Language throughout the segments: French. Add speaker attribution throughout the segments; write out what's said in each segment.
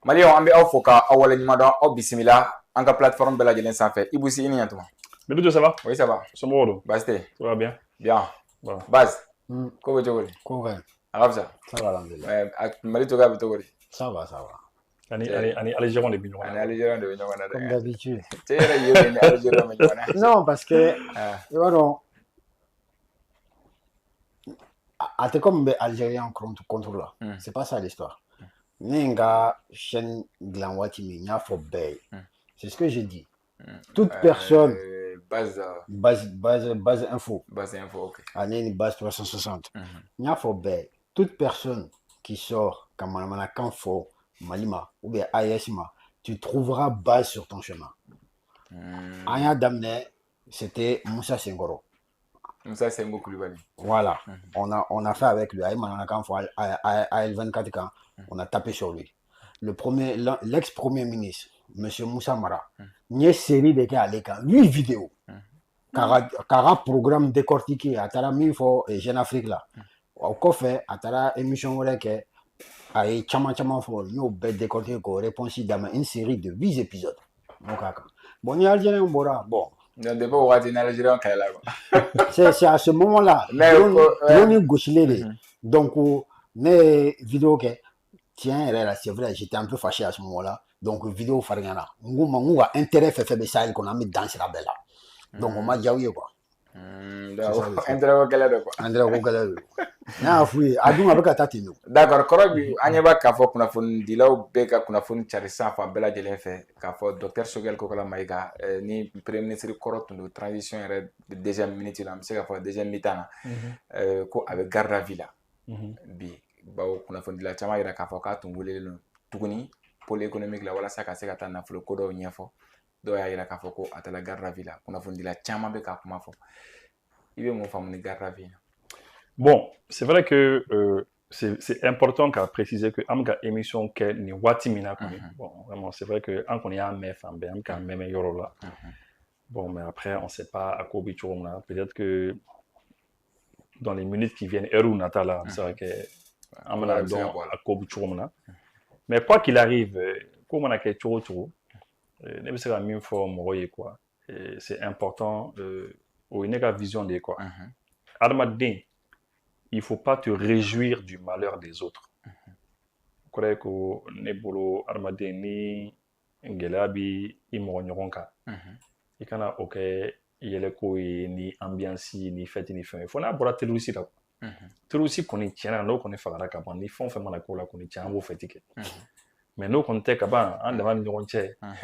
Speaker 1: Mali an bɛ aw fo ka aw waleɲuman dɔn aw bisimila an ka plateforme bɛɛ lajɛlen sanfɛ Ibou Sy i ni ɲantuma.
Speaker 2: Medodo, ça va?
Speaker 1: Oui, ça va.
Speaker 2: Somɔgɔw don?
Speaker 1: Baasi tɛ yen.
Speaker 2: Ça va bien?
Speaker 1: Bien.
Speaker 2: Voilà.
Speaker 1: Baz, ko bɛ cogo di?
Speaker 3: Ko ka ɲi.
Speaker 1: A ka fisa?
Speaker 3: Ça va alhamdulilayi.
Speaker 1: Mali cogoya bɛ cogo di?
Speaker 3: Ça va, ça va.
Speaker 2: Ani Algériens de bɛ ɲɔgɔn na.
Speaker 1: Ani Algériens de bɛ ɲɔgɔn na dɛ.
Speaker 3: Comme d'habitude.
Speaker 1: Cɛ yɛrɛ ye ni Algériens bɛ ɲɔgɔn na.
Speaker 3: Non, parce que, i b'a dɔn, a tɛ comme bɛ Algériens contre la. C'est pas ça l'histoire. Ne ye n ka chaîne dilan waati min n y'a fɔ bɛɛ ye. C'est ce que j'ai dit. Toute personne. Base info.
Speaker 1: Base info, ok.
Speaker 3: Ani ni base 360. N y'a fɔ bɛɛ ye. Toute personne qui sort ka manamanakan fɔ Mali ma ou bien AES ma, tu trouveras base sur ton chemin. An y'a daminɛ, c'était Moussa Senkoro.
Speaker 1: Moussa Sengo Koulibaly.
Speaker 3: Voilà. On a fait avec lui. AL24 quand on a tapé sur lui. L'ex-premier ministre, M. Moussa Mara, il y a une série de cas à l'écran, 8 vidéos. Car programme décortiqué à Tara Minfo et Jeune Afrique là. Au coffre, à Tara émission que a chama fort, nous avons décortiqué réponse dans une série de 8 épisodes. Bon, il y a Algérien bon. C'est à ce moment-là. Donc, les vidéos que tiens, c'est vrai, j'étais un peu fâché à ce moment-là. Donc, vidéo farigana. On a intérêt fait faire ça qu'on a mis dans la belle. Donc, on m'a dit oui quoi.
Speaker 1: D'accord, kɔrɔ bi an ɲɛ b'a k'a fɔ kunnafonidilaw bɛɛ ka kunnafoni cari san fan bɛɛ lajɛlen fɛ k'a fɔ Dr Choguel Kokala Mayiga ni premier ministre kɔrɔ tun don transition yɛrɛ deuxième minute la an bɛ se k'a fɔ deuxième mi-temps na ko a bɛ garde à vue la bi bawo kunnafonidila caman yira k'a fɔ k'a tun welelen don tuguni pôle économique la walasa ka se ka taa nafolo ko dɔw ɲɛfɔ dɔw y'a yira k'a fɔ ko a taara garde à vue la kunnafonidila caman bɛ k'a kuma fɔ i bɛ mun faamu ni garde à vue.
Speaker 2: Bon, c'est vrai que c'est important qu'à préciser que Amga émission que ni wati mina bon vraiment c'est vrai que en qu'on y a mais fan ben quand même yoro là. Bon mais après on sait pas à quoi bichomna, peut-être que dans les minutes qui viennent Eru Natala, c'est vrai que amana donc à quoi bichomna. Mais quoi qu'il arrive, comme on a quelque chose ne sais pas même forme quoi. C'est important au une vision de quoi. Armadin, il ne faut pas te réjouir du malheur des autres. Je crois que Nebolo Armadin ni Ngelabi Imoronyoronka. Il y a ok, il y a ni ambiance ni fête ni fin. Il faut n'avoir tel aussi là. Tel aussi qu'on est tient, nous qu'on est fara kaban, ni font fait malakola qu'on est tient au fêtique. Mais nous qu'on était kaban, en devant nous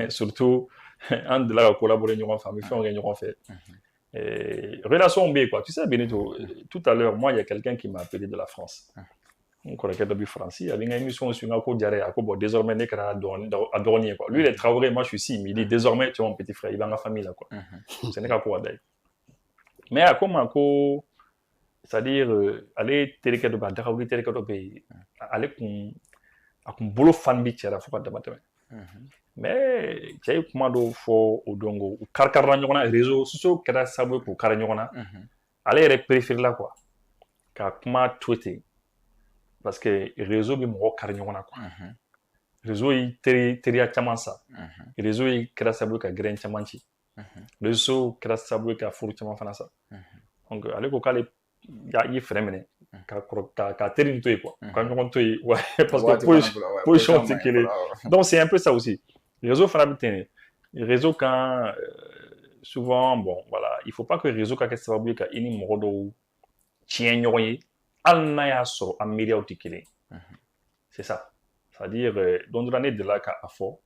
Speaker 2: surtout en de la collaborer nous en famille, fait on gagne en fait. Relation B, quoi. Tu sais, Benito, tout à l'heure, moi, il y a quelqu'un qui m'a appelé de la France. On connaît du français. Il y avait une émission sur un coup d'arrêt. Désormais, il est à Dornier, quoi. Lui, il est travaillé, moi, je suis ici. Mais il dit, désormais, tu es mon petit frère. Il va dans la famille, là, quoi. Ce n'est qu'à quoi d'ailleurs. Mais à comment, c'est-à-dire, aller télécade de Badaoui, télécade de aller à un boulot fan bitch à la fois de matin. Mais tu sais comment do fo odongo karkara ɲɔgɔn na réseau sociaux kɛra sababu ye k'u kara ɲɔgɔn na ale yɛrɛ préfère la quoi ka kuma to ten parce que réseau bɛ mɔgɔ kari ɲɔgɔn na quoi réseau yi teriya caman sa réseau yi kɛra sababu ye ka gɛrɛn caman ci réseau kɛra sababu ye ka furu caman fana sa donc ale ko k'ale y'i fɛrɛ minɛ ka teri nin to yen quoi ka ɲɔgɔn to yen ouais parce que position tɛ kelen donc c'est un peu ça aussi. Les réseaux fanaient réseau quand souvent bon voilà il faut pas que réseau ka kɛ sababu ye ka i ni mɔgɔ dɔw tiɲɛ ɲɔgɔn ye hali n'a y'a sɔrɔ a miiriyaw tɛ kelen c'est ça c'est-à-dire don dɔ la ne delila k'a fɔ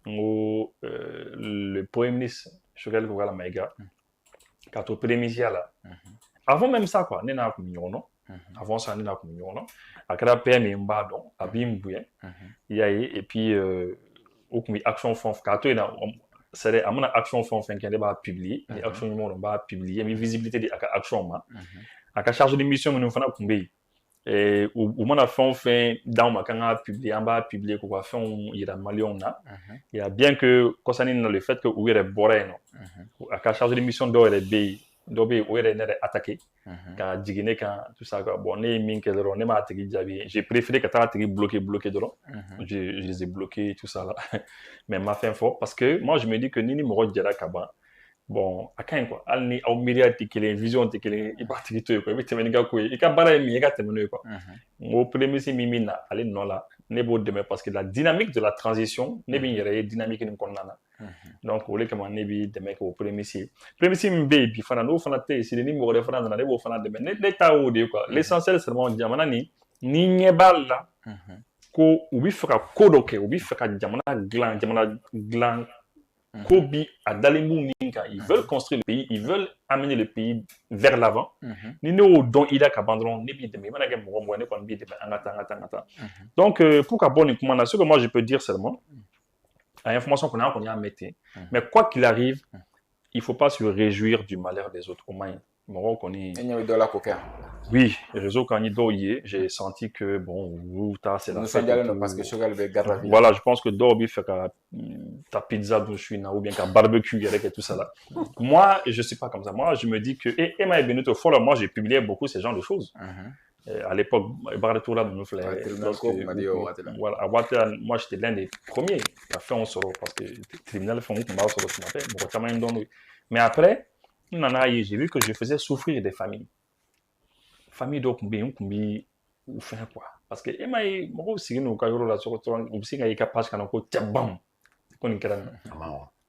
Speaker 2: n ko le premier ministre Choguel Kokala Mayiga k'a to premier ministre la avant même ça quoi ne n'a kun bɛ ɲɔgɔn dɔn avant ça ne n'a kun bɛ ɲɔgɔn dɔn a kɛra PM ye n b'a dɔn a b'i n bonya i y'a ye et puis ou comme action fond kato ina c'est à mon action fond fin qui va publier les actions du monde va publier mais visibilité de action ma à ka charge de mission nous fana kumbe et ou mon fond fin dans ma quand a publier en bas publier quoi fait on ira malion na il y a bien que concernant le fait que ou est boré non à ka charge de mission do est bé dɔ bɛ yen o yɛrɛ ne yɛrɛ attaqué ka jigin ne kan tout ça quoi. Bon ne ye min kɛ dɔrɔn ne m'a tigi jaabi j'ai préféré ka taa tigi bloqué dɔrɔn je les ai bloqués tout ça là mais ma fɛn fɔ parce que moi je me dis que ni mɔgɔ jɛra ka ban bon a ka ɲi quoi hali ni aw miiriya tɛ kelen vision tɛ kelen i b'a tigi to yen quoi i bɛ tɛmɛ n'i ka ko ye i ka baara ye min ye i ka tɛmɛ n'o ye quoi n ko premier ministre min bɛ na ale nɔ la ne b'o dɛmɛ parce que la dynamique de la transition ne bɛ n yɛrɛ ye dynamique nin kɔnɔna na donc o de kama ne bɛ dɛmɛ kɛ o premier ministre min bɛ yen bi fana n'o fana tɛ yen sini ni mɔgɔ wɛrɛ fana nana ne b'o fana dɛmɛ ne ta y'o de ye quoi l'essentiel seulement jamana nin ni ɲɛ b'a la ko u bɛ fɛ ka ko dɔ kɛ u bɛ fɛ ka jamana dilan ko bi a dalen b'u min kan ils veulent construire le pays ils veulent amener le pays vers l'avant ni ne y'o dɔn i la ka ban dɔrɔn ne b'i dɛmɛ i mana kɛ mɔgɔ mɔgɔ ne kɔni b'i dɛmɛ an ka taa donc pour ka bɔ nin kuma na ce que moi je peux dire seulement à information qu'on a qu'on y a mettre mais quoi qu'il arrive il faut pas se réjouir du malheur des autres au moins mɔgɔw kɔni oui réseau kan ni dɔw ye j'ai senti que bon c'est la
Speaker 1: fête parce que Choguel bɛ garde à vue
Speaker 2: voilà je pense que dɔw bɛ fɛ ka ta pizza dun su in na ou bien ka barbecue yɛrɛ kɛ tout ça là moi je suis pas comme ça moi je me dis que et Emma Benito fɔlɔ moi j'ai publié beaucoup ce genre de choses à l'époque Barretola nous filɛ voilà à waati la moi j'étais l'un des premiers ka fɛnw sɔrɔ parce que tribunal fɛnw tun b'a sɔrɔ tuma bɛɛ mɔgɔ caman ye n dɔn mais après j'ai vu que je faisais souffrir des familles dɔw tun bɛ yen n tun bɛ u fɛn quoi parce que e ma ye mɔgɔw sigi n'u ka yɔrɔ la sɔgɔsɔgɔ u bɛ se ka i ka page kana ko cɛ bam ko nin kɛra nin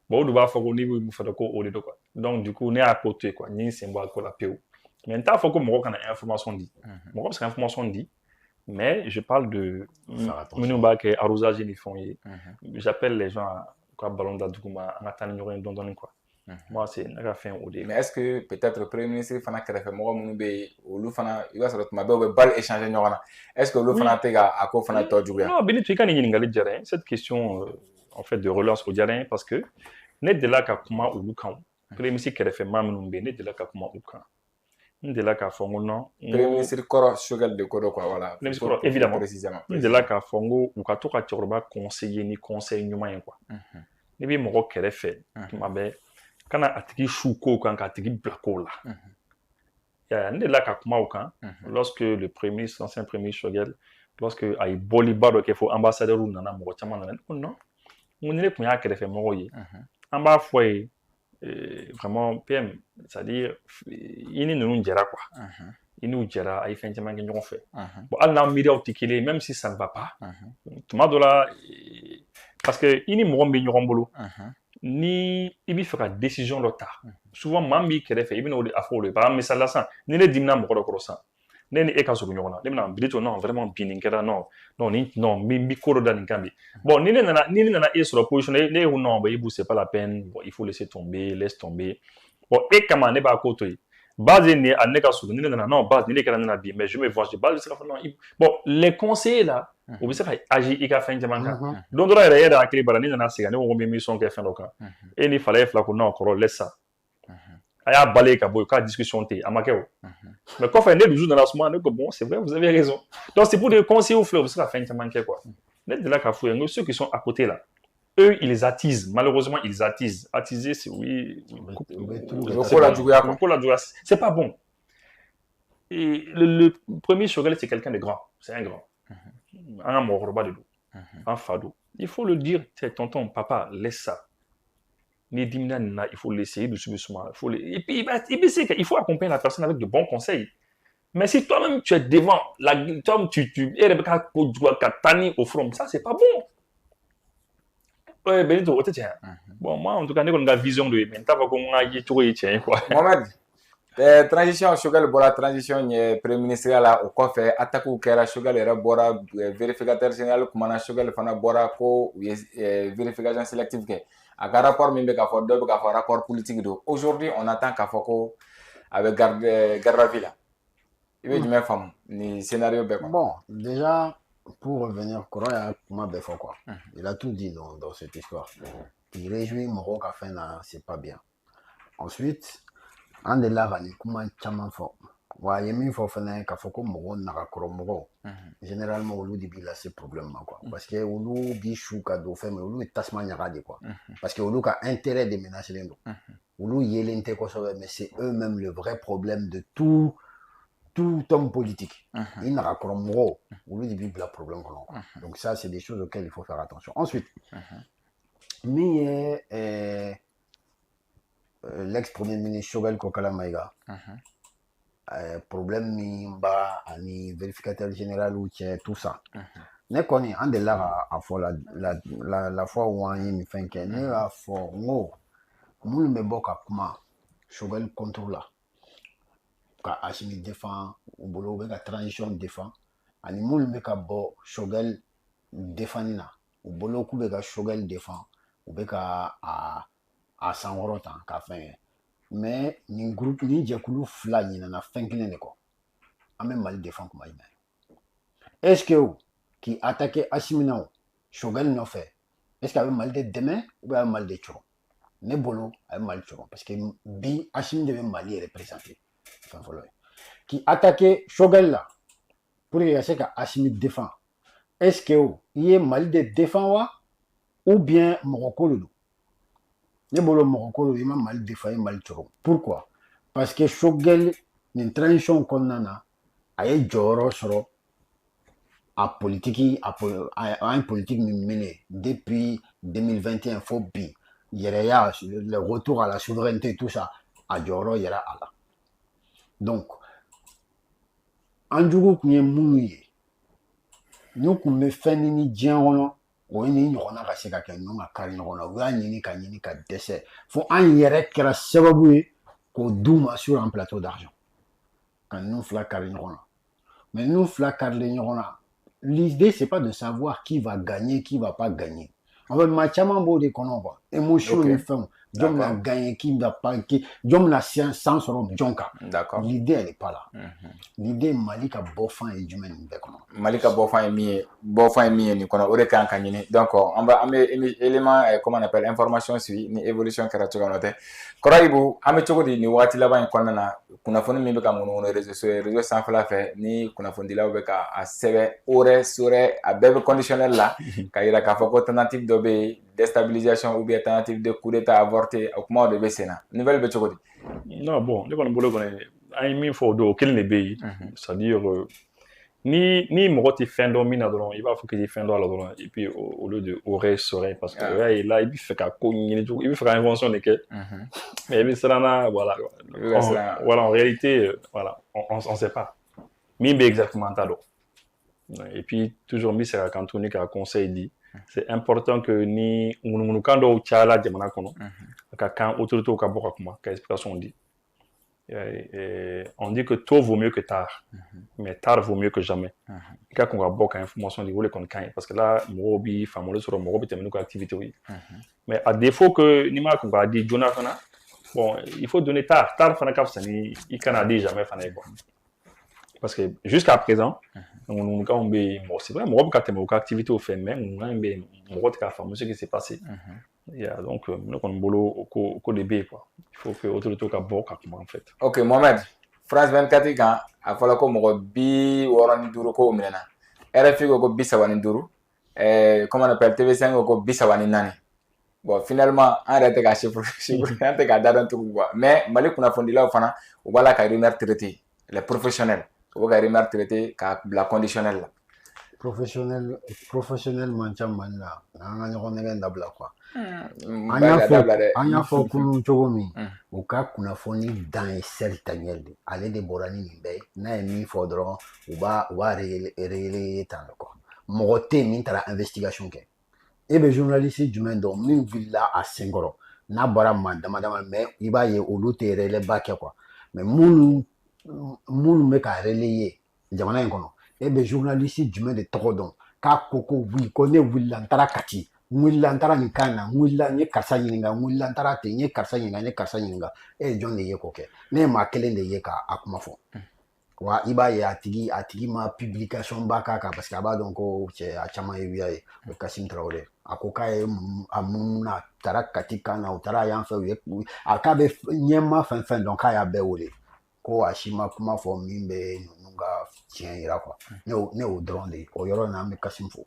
Speaker 2: bon o de b'a fɔ ko n'i bɛ mun fɛ ko o de don quoi donc du coup ne y'a ko to yen quoi n ye n sen bɔ a ko la pewu mais n t'a fɔ ko mɔgɔ kana information di mɔgɔ bɛ se ka information di mais je parle de minnu b'a kɛ arrosage ni fɛnw ye j'appelle les gens ka ballon da duguma an ka taa ni ɲɔgɔn ye dɔɔni quoi moi c'est ne ka fɛn o de ye
Speaker 1: mais est-ce que peut-être premier ministre fana kɛrɛfɛ mɔgɔ minnu bɛ yen olu fana i b'a sɔrɔ tuma bɛɛ u bɛ balle échanger ɲɔgɔn na est-ce que olu fana tɛ ka a ko fana tɔ juguya
Speaker 2: non Benito i ka nin ɲininkali diyara n ye cette question en fait de relance o diyara n ye parce que ne delila ka kuma olu kan premier ministre kɛrɛfɛ maa minnu bɛ yen ne delila ka kuma u kan n delila k'a fɔ n ko non
Speaker 1: premier ministre kɔrɔ Choguel de ko dɔ quoi voilà
Speaker 2: premier ministre kɔrɔ évidemment n delila k'a fɔ n ko u ka to ka cɛkɔrɔba conseiller ni conseil ɲuman ye quoi ne bɛ mɔgɔ kɛrɛfɛ tuma bɛɛ kana a tigi su kow kan k'a tigi bila kow la ne delila ka kuma o kan lorsque le premier ministre l'ancien premier ministre Choguel lorsque a ye bɔliba dɔ kɛ fo ambassadeur nana mɔgɔ caman nana ne ko non n ko ni ne tun y'a kɛrɛfɛ mɔgɔw ye an b'a fɔ ye vraiment PM c'est-à-dire i ni ninnu jɛra quoi i n'u jɛra a ye fɛn caman kɛ ɲɔgɔn fɛ bon hali n'an miiriyaw tɛ kelen même si ça ne va pas tuma dɔ la parce que i ni mɔgɔ min bɛ ɲɔgɔn bolo ni i bɛ fɛ ka décision dɔ ta souvent maa min b'i kɛrɛfɛ i bɛna a fɔ o de ye par exemple misali la sisan ni ne dimina mɔgɔ dɔ kɔrɔ sisan ne ni e ka surun ɲɔgɔn na ne bɛna Benito non vraiment bi nin kɛra non n bɛ ko dɔ da nin kan bi bon ni ne nana e sɔrɔ position na ne ye non Ibou c'est pas la peine bon il faut laisser tomber laisse tomber bon e kama ne b'a ko to yen base ni a ne ka surun ni ne nana non base ni ne kɛra ne na bi mais je me venge base bɛ se ka fɔ non bon les conseillers là u bɛ se ka agir i ka fɛn caman kan don dɔ la yɛrɛ e yɛrɛ hakili b'a la ne nana sigi ne ko n bɛ émission kɛ fɛn dɔ kan e ni fala ye fila ko non kɔrɔ laisse ça a y'a balayer ka bɔ yen k'a discussion tɛ yen a ma kɛ o mais kɔfɛ ne dusu nana suma ne ko bon c'est vrai vous avez raison donc c'est pour des conseillers filɛ u bɛ se ka fɛn caman kɛ quoi ne delila k'a fɔ ye n ko ceux qui sont à côté là eux ils attisent malheureusement ils attisent attiser c'est oui c'est pas bon et le premier Choguel c'est quelqu'un de grand c'est un grand an ka mɔgɔkɔrɔba de don an fa don il faut le dire tonton papa laisse ça ni dimina nin na il faut laisser i dusu bɛ suma et puis il faut accompagner la personne avec de bons conseils mais si toi-même tu es devant toi-même tu e yɛrɛ bɛ ka ko juguya ka taa ni au front ça c'est pas bon Benito o tɛ tiɲɛ bon moi en tout cas ne kɔni ka vision de ye mais n t'a fɔ ko n ka ye cogo ye tiɲɛ ye quoi
Speaker 1: Mohamed transition Choguel bɔra transition ɲɛ premier ministre la o kɔfɛ attaque kɛra Choguel yɛrɛ bɔra vérificateur général kumana Choguel fana bɔra ko u ye vérification sélective kɛ a ka rapport min bɛ k'a fɔ dɔ bɛ k'a fɔ rapport politique don aujourd'hui on attend k'a fɔ ko a bɛ garde à vue la i bɛ jumɛn faamu ni scénario bɛɛ quoi
Speaker 3: bon déjà pour revenir kɔrɔ y'a kuma bɛɛ fɔ quoi il a tout dit dans cette histoire il réjouit mɔgɔw ka fɛn na c'est pas bien ensuite an delila ka nin kuma caman fɔ wa a ye min fɔ fana k'a fɔ ko mɔgɔw nagakɔrɔ mɔgɔw généralement olu de b'i lase problème ma quoi parce que olu b'i su ka don fɛn min olu ye tasuma ɲaga de quoi parce que olu ka intérêt de menacelen don mais c'est eux-mêmes le vrai problème de tout homme politique. Il n'a pas de problème. Donc ça, c'est des choses auxquelles il faut faire attention. Ensuite, l'ex-premier ministre Choguel Kokala Maïga, problème Nimba, ani vérificateur général ou tout ça. Ne connais un de là à la fois où on y fait que ne a fort ngo moule me boka kuma Choguel contrôle là ka Assimi défend ou bolo be ka transition défend ani moule me ka bo Choguel défendina ou bolo ku be ka Choguel défend ou be ka a sangrota ka fin mais ni groupe ni jekulu fla ni na fin kelen de ko ame mal défend kuma ina est-ce que qui attaquait Assimina Choguel n'a fait est-ce qu'il avait mal de demain ou bien mal de choro ne bolo a mal choro parce que bi Assim devait Mali représenter enfin voilà qui attaquait Choguel là pour qu'il y ait que Assimi défend est-ce que il est mal de défend ou bien Morocco le ne bolo Morocco il m'a mal défendu mal choro pourquoi parce que Choguel une transition qu'on a aye joro soro à politique à une politique menée depuis 2021 faut bi il y a le retour à la souveraineté tout ça à joro il y a ala donc anjugo kunye munu nous kun me feni ni diangono o ni nyona ka se ka ke no ma kari nyona wa nyini ka dese faut an yere kera sababu ko duma sur un plateau d'argent quand nous fla kari nyona mais nous fla kari nyona l'idée c'est pas de savoir qui va gagner qui va pas gagner en fait matchaman bo de kono quoi émotion ni femme Jom n'a gagné qui n'a pas qui Jom n'a science sans son jonka d'accord l'idée elle est pas là l'idée Malika Bofan et Jumen Bekoma
Speaker 1: Malika Bofan et mi ni kono ore kan kanini donc on va élément comment on appelle information suit ni évolution karatu kanote koraibu ame chogodi ni wati laba en konna kuna fonu mi beka mono réseau sans fla fait ni kuna fondi la beka a sebe ore sore a bebe conditionnel là kayira ka foko tentative dobe déstabilisation ou bien tentative de coup d'état avorté au moment de Bessena nouvelle be chogodi
Speaker 2: non bon le kon bolo kon ay min fo do kel ne be c'est-à-dire ni mɔgɔ tɛ fɛn dɔn min na dɔrɔn i b'a fɔ k'i tɛ fɛn dɔn a la dɔrɔn et puis au lieu de aurait serait parce que là i bɛ fɛ ka ko ɲini cogo i bɛ fɛ ka invention de kɛ mais i bɛ siran na voilà en réalité voilà on sait pas min bɛ exactement t'a dɔn et puis toujours n bɛ se ka kan tuguni ka conseil di c'est important que ni ŋunuŋunukan dɔw cayala jamana kɔnɔ a ka kan autorité ka bɔ ka kuma ka explication di. On dit que tôt vaut mieux que tard, mais tard vaut mieux que jamais. Quand on a beaucoup d'informations, il faut qu'on gagne parce que là, moi, je suis sur moi, je suis activité. Mais à défaut que Nima qu'on va dire Jonathan, bon, il faut donner tard. Tard, il can dire jamais parce que jusqu'à présent, c'est vrai, moi, quand tu as activité au fait, mais moi, tu as fait ce qui s'est passé. Donc, nous avons un boulot au début, quoi. Il faut que l'autorité soit bonne, en fait.
Speaker 1: Ok, Mohamed, France 24 quand a fallu que moi bi warani duru ko umena. RFI ko bi sawani duru. Comment on appelle TV5 ko bi sawani nani. Bon, finalement, on a été caché pour on a été gardé tout quoi. Mais Mali kuna fondi là fana, on va la carrière traité les professionnels. On va carrière traité la conditionnelle là.
Speaker 3: Professionnel manchaman là. On a on est d'abla quoi. Anya fo kunu chogo mi o ka kunafoni dans certains ale de borani ni be na mi fo dron o ba réélé tan ko mogote min tara investigation ke e be journaliste jumɛn dɔn min villa a Sengoro n'a bɔra dama mais i b'a ye olu tɛ relais ba kɛ quoi mais minnu bɛ ka relayer jamana in kɔnɔ e be journaliste jumɛn de tɔgɔ dɔn k'a ko oui ko ne wulila n taara Kati wulila n taara nin kan na wulila n ye karisa ɲininka wulila n taara ten n ye karisa ɲininka e ye jɔn de ye k'o kɛ ne ye maa kelen de ye k'a kuma fɔ wa i b'a ye a tigi ma publication ba k'a kan parce que a b'a dɔn ko cɛ a caman ye wuya ye o Kassim Traoré a ko k'a ye a munumunu a taara Kati kan na u taara yan fɛ u ye a k'a bɛ ɲɛma fɛn dɔn k'a y'a bɛɛ wele ko a si ma kuma fɔ min bɛ ninnu ka tiɲɛ yira quoi ne y'o dɔrɔn de ye o yɔrɔ in na an bɛ Kassim fo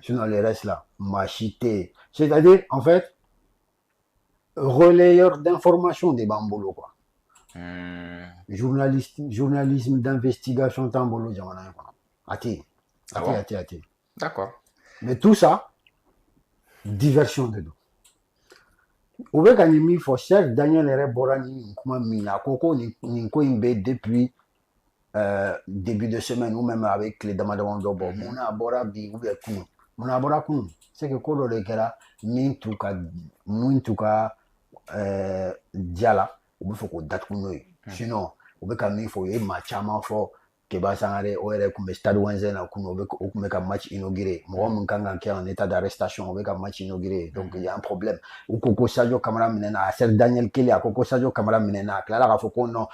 Speaker 3: sinon le reste là maa si tɛ yen c'est-à-dire en fait relayeur d'informations des Bambolo, quoi. Journalisme d'investigation Tambolo, Jamana, quoi. Ati.
Speaker 1: D'accord.
Speaker 3: Mais tout ça, diversion de nous. Au fait qu'il faut Cheikh Daniel Ereborani, kuma mina, koko ni ko imbe depuis début de semaine ou même avec les damadamans d'Obo. Mon abora bi ou bien kun. Mon abora kun. C'est que kodo de kera min tuka diala ou bien faut qu'on date kun noy. Sinon, au fait qu'il faut y machama fo Keba Sangare ORE comme stade Wenzena ou un match inauguré. Moi, mon kanga qui est en état d'arrestation avec un match inauguré. Donc, il y a un problème. Ou Koko Sadio Kamara Minena, c'est Daniel Kelly à Koko Sadio Kamara Minena. Là, il faut qu'on ait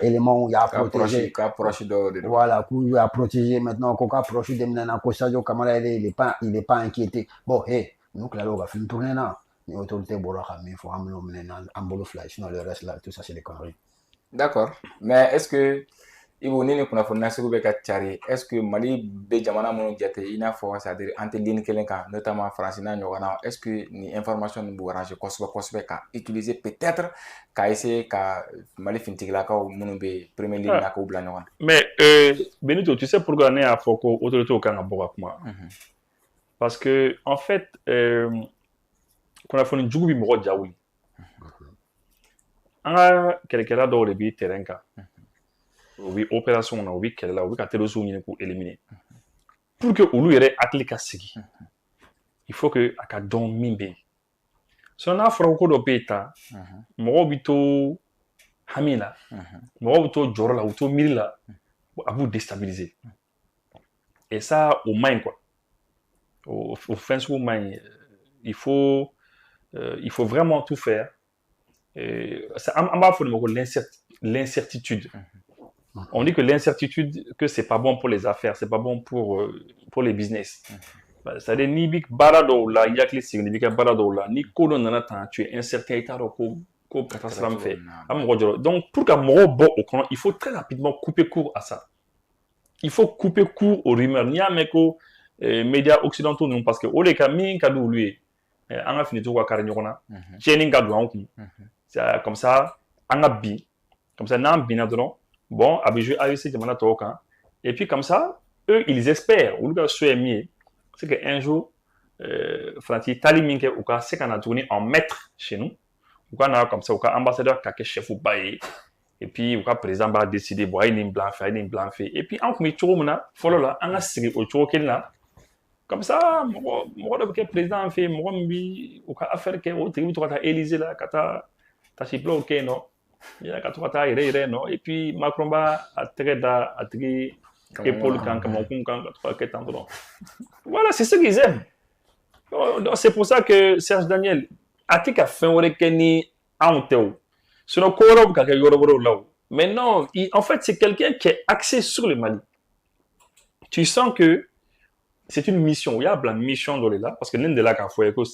Speaker 3: élément où il y a protégé. Voilà, il y a protégé maintenant. Koko approche de Minena. Koko Sadio Kamara, il n'est pas inquiété. Bon, hey, nous, là, on va faire une tournée là. Les autorités, il faut amener Minena en bolo fly. Sinon, le reste là, tout ça, c'est des conneries.
Speaker 1: D'accord. Mais est-ce que Ibo ni kunnafoni na sugu bɛ ka cari est-ce que Mali bɛ jamana minnu jate i n'a fɔ c'est-à-dire an tɛ ligne kelen kan notamment France n'a ɲɔgɔnna est-ce que ni information ninnu b'u arranger kosɛbɛ ka utiliser peut-être ka essayer ka Mali finitigilakaw minnu bɛ premier ligne na k'u bila ɲɔgɔn na.
Speaker 2: Mais Benito, tu sais pourquoi ne y'a fɔ ko autorité kan ka bɔ ka kuma parce que en fait kunnafoni jugu bɛ mɔgɔ ja wuli an ka kɛlɛkɛla dɔw de bɛ terrain kan. Oui, opération na oui kɛlɛ la u bɛ ka terroristes ɲini k'u éliminer pour que olu yɛrɛ hakili ka sigi il faut que a ka dɔn min bɛ yen sinon n'a fɔra ko dɔ bɛ yen tan mɔgɔw bɛ to hami la mɔgɔw bɛ to jɔyɔrɔ la u bɛ to miiri la a b'u déstabiliser et ça o man ɲi quoi o fɛn sugu man ɲi il faut vraiment tout faire an b'a fɔ de ma ko l'incertitude. On dit que l'incertitude, que c'est pas bon pour les affaires, c'est pas bon pour les business. C'est-à-dire, ni big barado la, yakli significa barado la, ni kodo nanata, tu es incertain, ko catastrophe fait. Donc, pour qu'un moro bon au courant, il faut très rapidement couper court à ça. Il faut couper court aux rumeurs. Ni a meko médias occidentaux non parce que au les camin kadou lui, on a fini tout quoi carrément. Tiening kadou en c'est comme ça, on a bi, comme ça, n'en binadron. Bon, Abidjou AEC demande à Tokan. Et puis comme ça, eux, ils espèrent, ou le gars soit mieux, c'est qu'un jour, Franti Tali Minke, ou quoi, c'est qu'on a tourné en maître chez nous. Ou quoi, on a comme ça, ou quoi, ambassadeur, kake chef ou baye. Et puis, ou quoi, président va décider, bon, il y a une blanc fait. Et puis, en comme il tourne là, follow là, on a signé au tour qu'il là. Comme ça, moi, le président fait, moi, ou quoi, affaire que, au tribunal, tu vas Élysée là, kata, ta chiple, ok, non. Il y a 4 non et puis Macron va attirer épaule voilà c'est ce qu'ils aiment c'est pour ça que Serge Daniel a fait un kenny anteo sinon koro ka yoroboro là mais non en fait c'est quelqu'un qui est axé sur le Mali tu sens que c'est une mission il y a la mission de là parce que l'un de là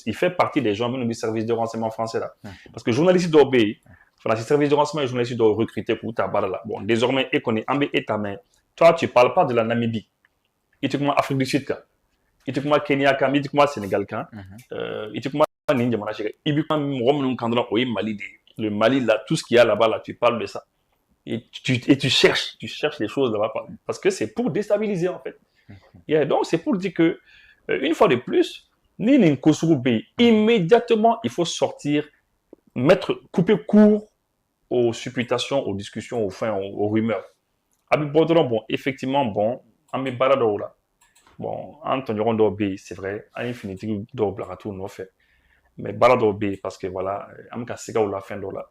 Speaker 2: il fait partie des gens même du service de renseignement français là parce que journaliste d'obéir le service de renseignement et journalistes doivent recruter pour ta barre là. Bon, désormais, et qu'on est en état, mais toi, tu ne parles pas de la Namibie. Il te comment Afrique du Sud, il te comment Kenya, il te comment Sénégal, il te comment Ninja, il te comment Mali, le Mali, là, tout ce qu'il y a là-bas, là, tu parles de ça. Et tu cherches les choses là-bas parce que c'est pour déstabiliser en fait. Et donc, c'est pour dire que, une fois de plus, immédiatement, il faut sortir, couper court aux supputations, aux discussions, aux rumeurs. Bon, effectivement, bon, on met barado là. Bon, Antonio d'Obé, c'est vrai, à l'infinité d'Obé, à tout, nous fait. Mais barado B, parce que voilà, on a cassé la fin de là.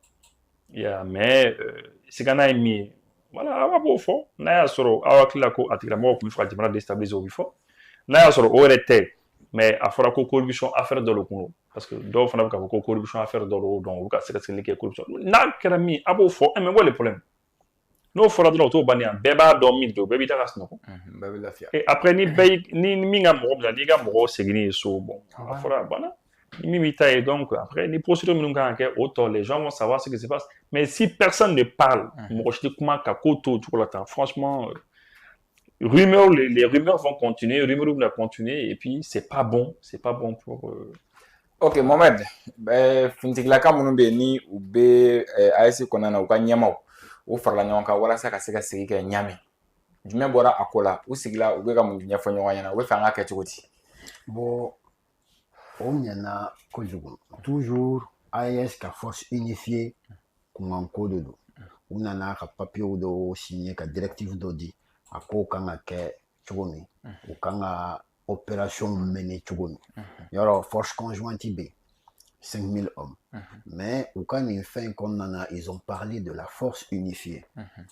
Speaker 2: Mais, c'est qu'on a mis, voilà, on va beau fort. N'a soro, on va claquer à tirer mort pour faire des déstabiliser au bifo. N'a soro, on était, mais à faire la corruption à faire dans le coup. Parce que d'autres font la corruption à faire dans le donc vous c'est que c'est corruption n'a qu'à mis à beau fort mais voilà le problème nous fera de l'auto bania beba dormi do baby taras non et après ni minga mo la liga mo segni so bon fera bana ni mita et donc après les procédures minunga que autant les gens vont savoir ce qui se passe mais si personne ne parle mo je dis comment kakoto tout le temps franchement les rumeurs vont continuer rumeurs vont continuer et puis c'est pas bon
Speaker 1: Ok, Mohamed, finitigilakan minnu bɛ yen ni u bɛ AES kɔnɔna na u ka ɲɛmaaw u farala ɲɔgɔn kan walasa ka se ka sigi kɛ ɲami jumɛn bɔra a ko la u sigila u bɛ ka mun ɲɛfɔ ɲɔgɔn ɲɛna u bɛ fɛ an ka kɛ cogo di.
Speaker 3: Bon, o ɲɛna kojugu toujours AES ka force unifiée kunkanko de don u nana ka papiyew dɔw signé ka directive dɔ di a kow kan ka kɛ cogo min u kan ka opération mener cogo min yɔrɔ force conjointe bɛ yen 5000 hommes mais u ka nin fɛn kɔnɔna na ils ont parlé de la force unifiée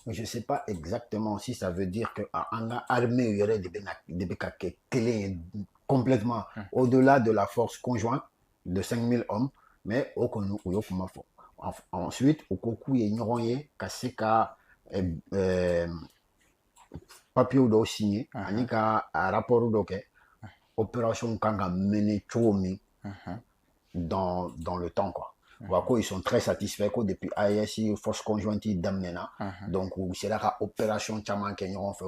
Speaker 3: je sais pas exactement si ça veut dire que an ka armée yɛrɛ de bɛ ka kɛ kelen ye complètement au-delà de la force conjointe de 5000 hommes mais o kɔni u y'o kuma fɔ. Ensuite, au cours il y a ka se ka papier dɔw signé ani ka rapport dɔ kɛ opération kan ka mener cogo min dans le temps quoi. Ils sont très satisfaits que depuis AES force conjointe daminɛna donc u sera ka opération caman kɛ ɲɔgɔn fɛ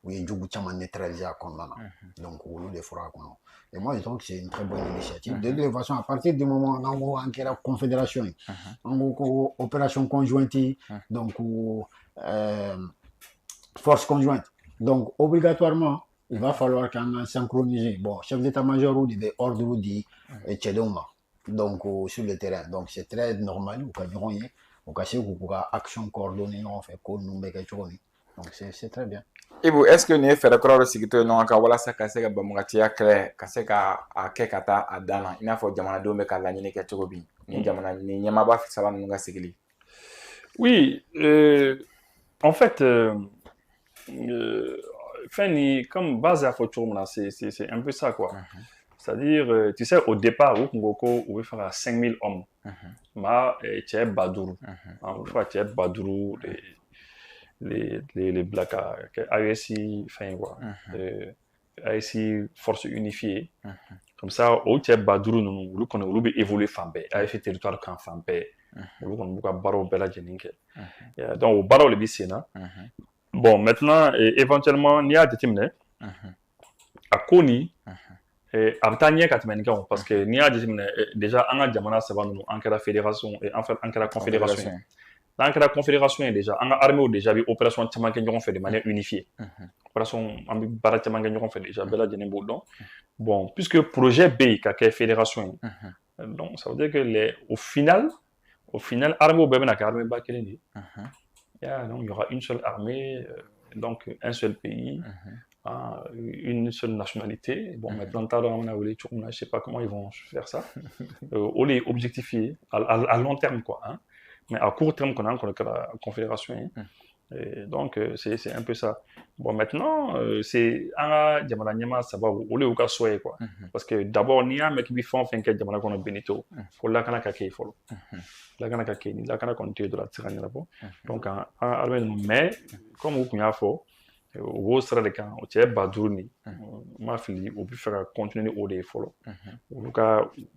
Speaker 3: u ye jugu caman neutraliser a kɔnɔna na donc olu de fɔra a kɔnɔ. Et moi, je trouve que c'est une très bonne initiative. De toute façon, à partir du moment où on a une confédération, une opération conjointe, donc force conjointe. Donc, obligatoirement, il va falloir qu'on synchronise. Bon, chef d'état-major ou des ordres dit donc sur le terrain. Donc, c'est très normal. Au cas où action coordonnée, on fait quoi nous donc, c'est très bien.
Speaker 1: Ibu, est-ce que ni fɛɛrɛ kuraw de sigi to ɲɔgɔn kan walasa ka se ka banbaganciya kɛlɛ ka se ka a kɛ ka taa a dan na i n'a fɔ jamanadenw bɛ ka laɲini kɛ cogo min ni ɲɛmaaba saba ninnu ka sigili.
Speaker 2: Oui, en fait, comme base à Fotourmana, c'est un peu ça, quoi. C'est-à-dire, tu sais, au départ, on veut faire 5000 hommes. Mais, tu es Badourou. On veut faire Badourou, les Blacks, AESI, enfin, quoi. AESI, force unifiée. Comme ça, au Tchèque Badourou, nous avons évolué Fambé, AESI territoire quand Fambé. Nous avons baro bella jeninke. Donc, au baro le bisena. Bon, maintenant, éventuellement, il y a des témoins. À Koni, Abtania Katmanika, parce que il y a des témoins. Déjà, en Jamana, ça va nous en la fédération et en fait, en la confédération. Dans la confédération, déjà, en armée, déjà, opération Tchamangan fait de manière unifiée. Opération Baratchamangan fait déjà, Bella Jenemboudon. Bon, puisque projet B, qui est fédération, donc ça veut dire que au final, armée au Bébé n'a qu'à armée Bakeleni. Donc, il y aura une seule armée, donc un seul pays, une seule nationalité. Bon, maintenant, je ne sais pas comment ils vont faire ça. On les objectifier à long terme, quoi. Hein. Mais à court terme, qu'on a la confédération. Et donc, c'est un peu ça. Bon, maintenant, c'est un Jamana Nyama, ça va au lieu où soit quoi. Parce que d'abord, il y a un mec qui fait un peu Jamana qu'on a Benito. Faut la kana kake follow. La kana kake, la kana continuer de la tyrannie là-bas. Donc, mais comme vous pouvez faire, au sera le cas, au tiers Badourni, ma fille, au plus faire continuer au dé follow.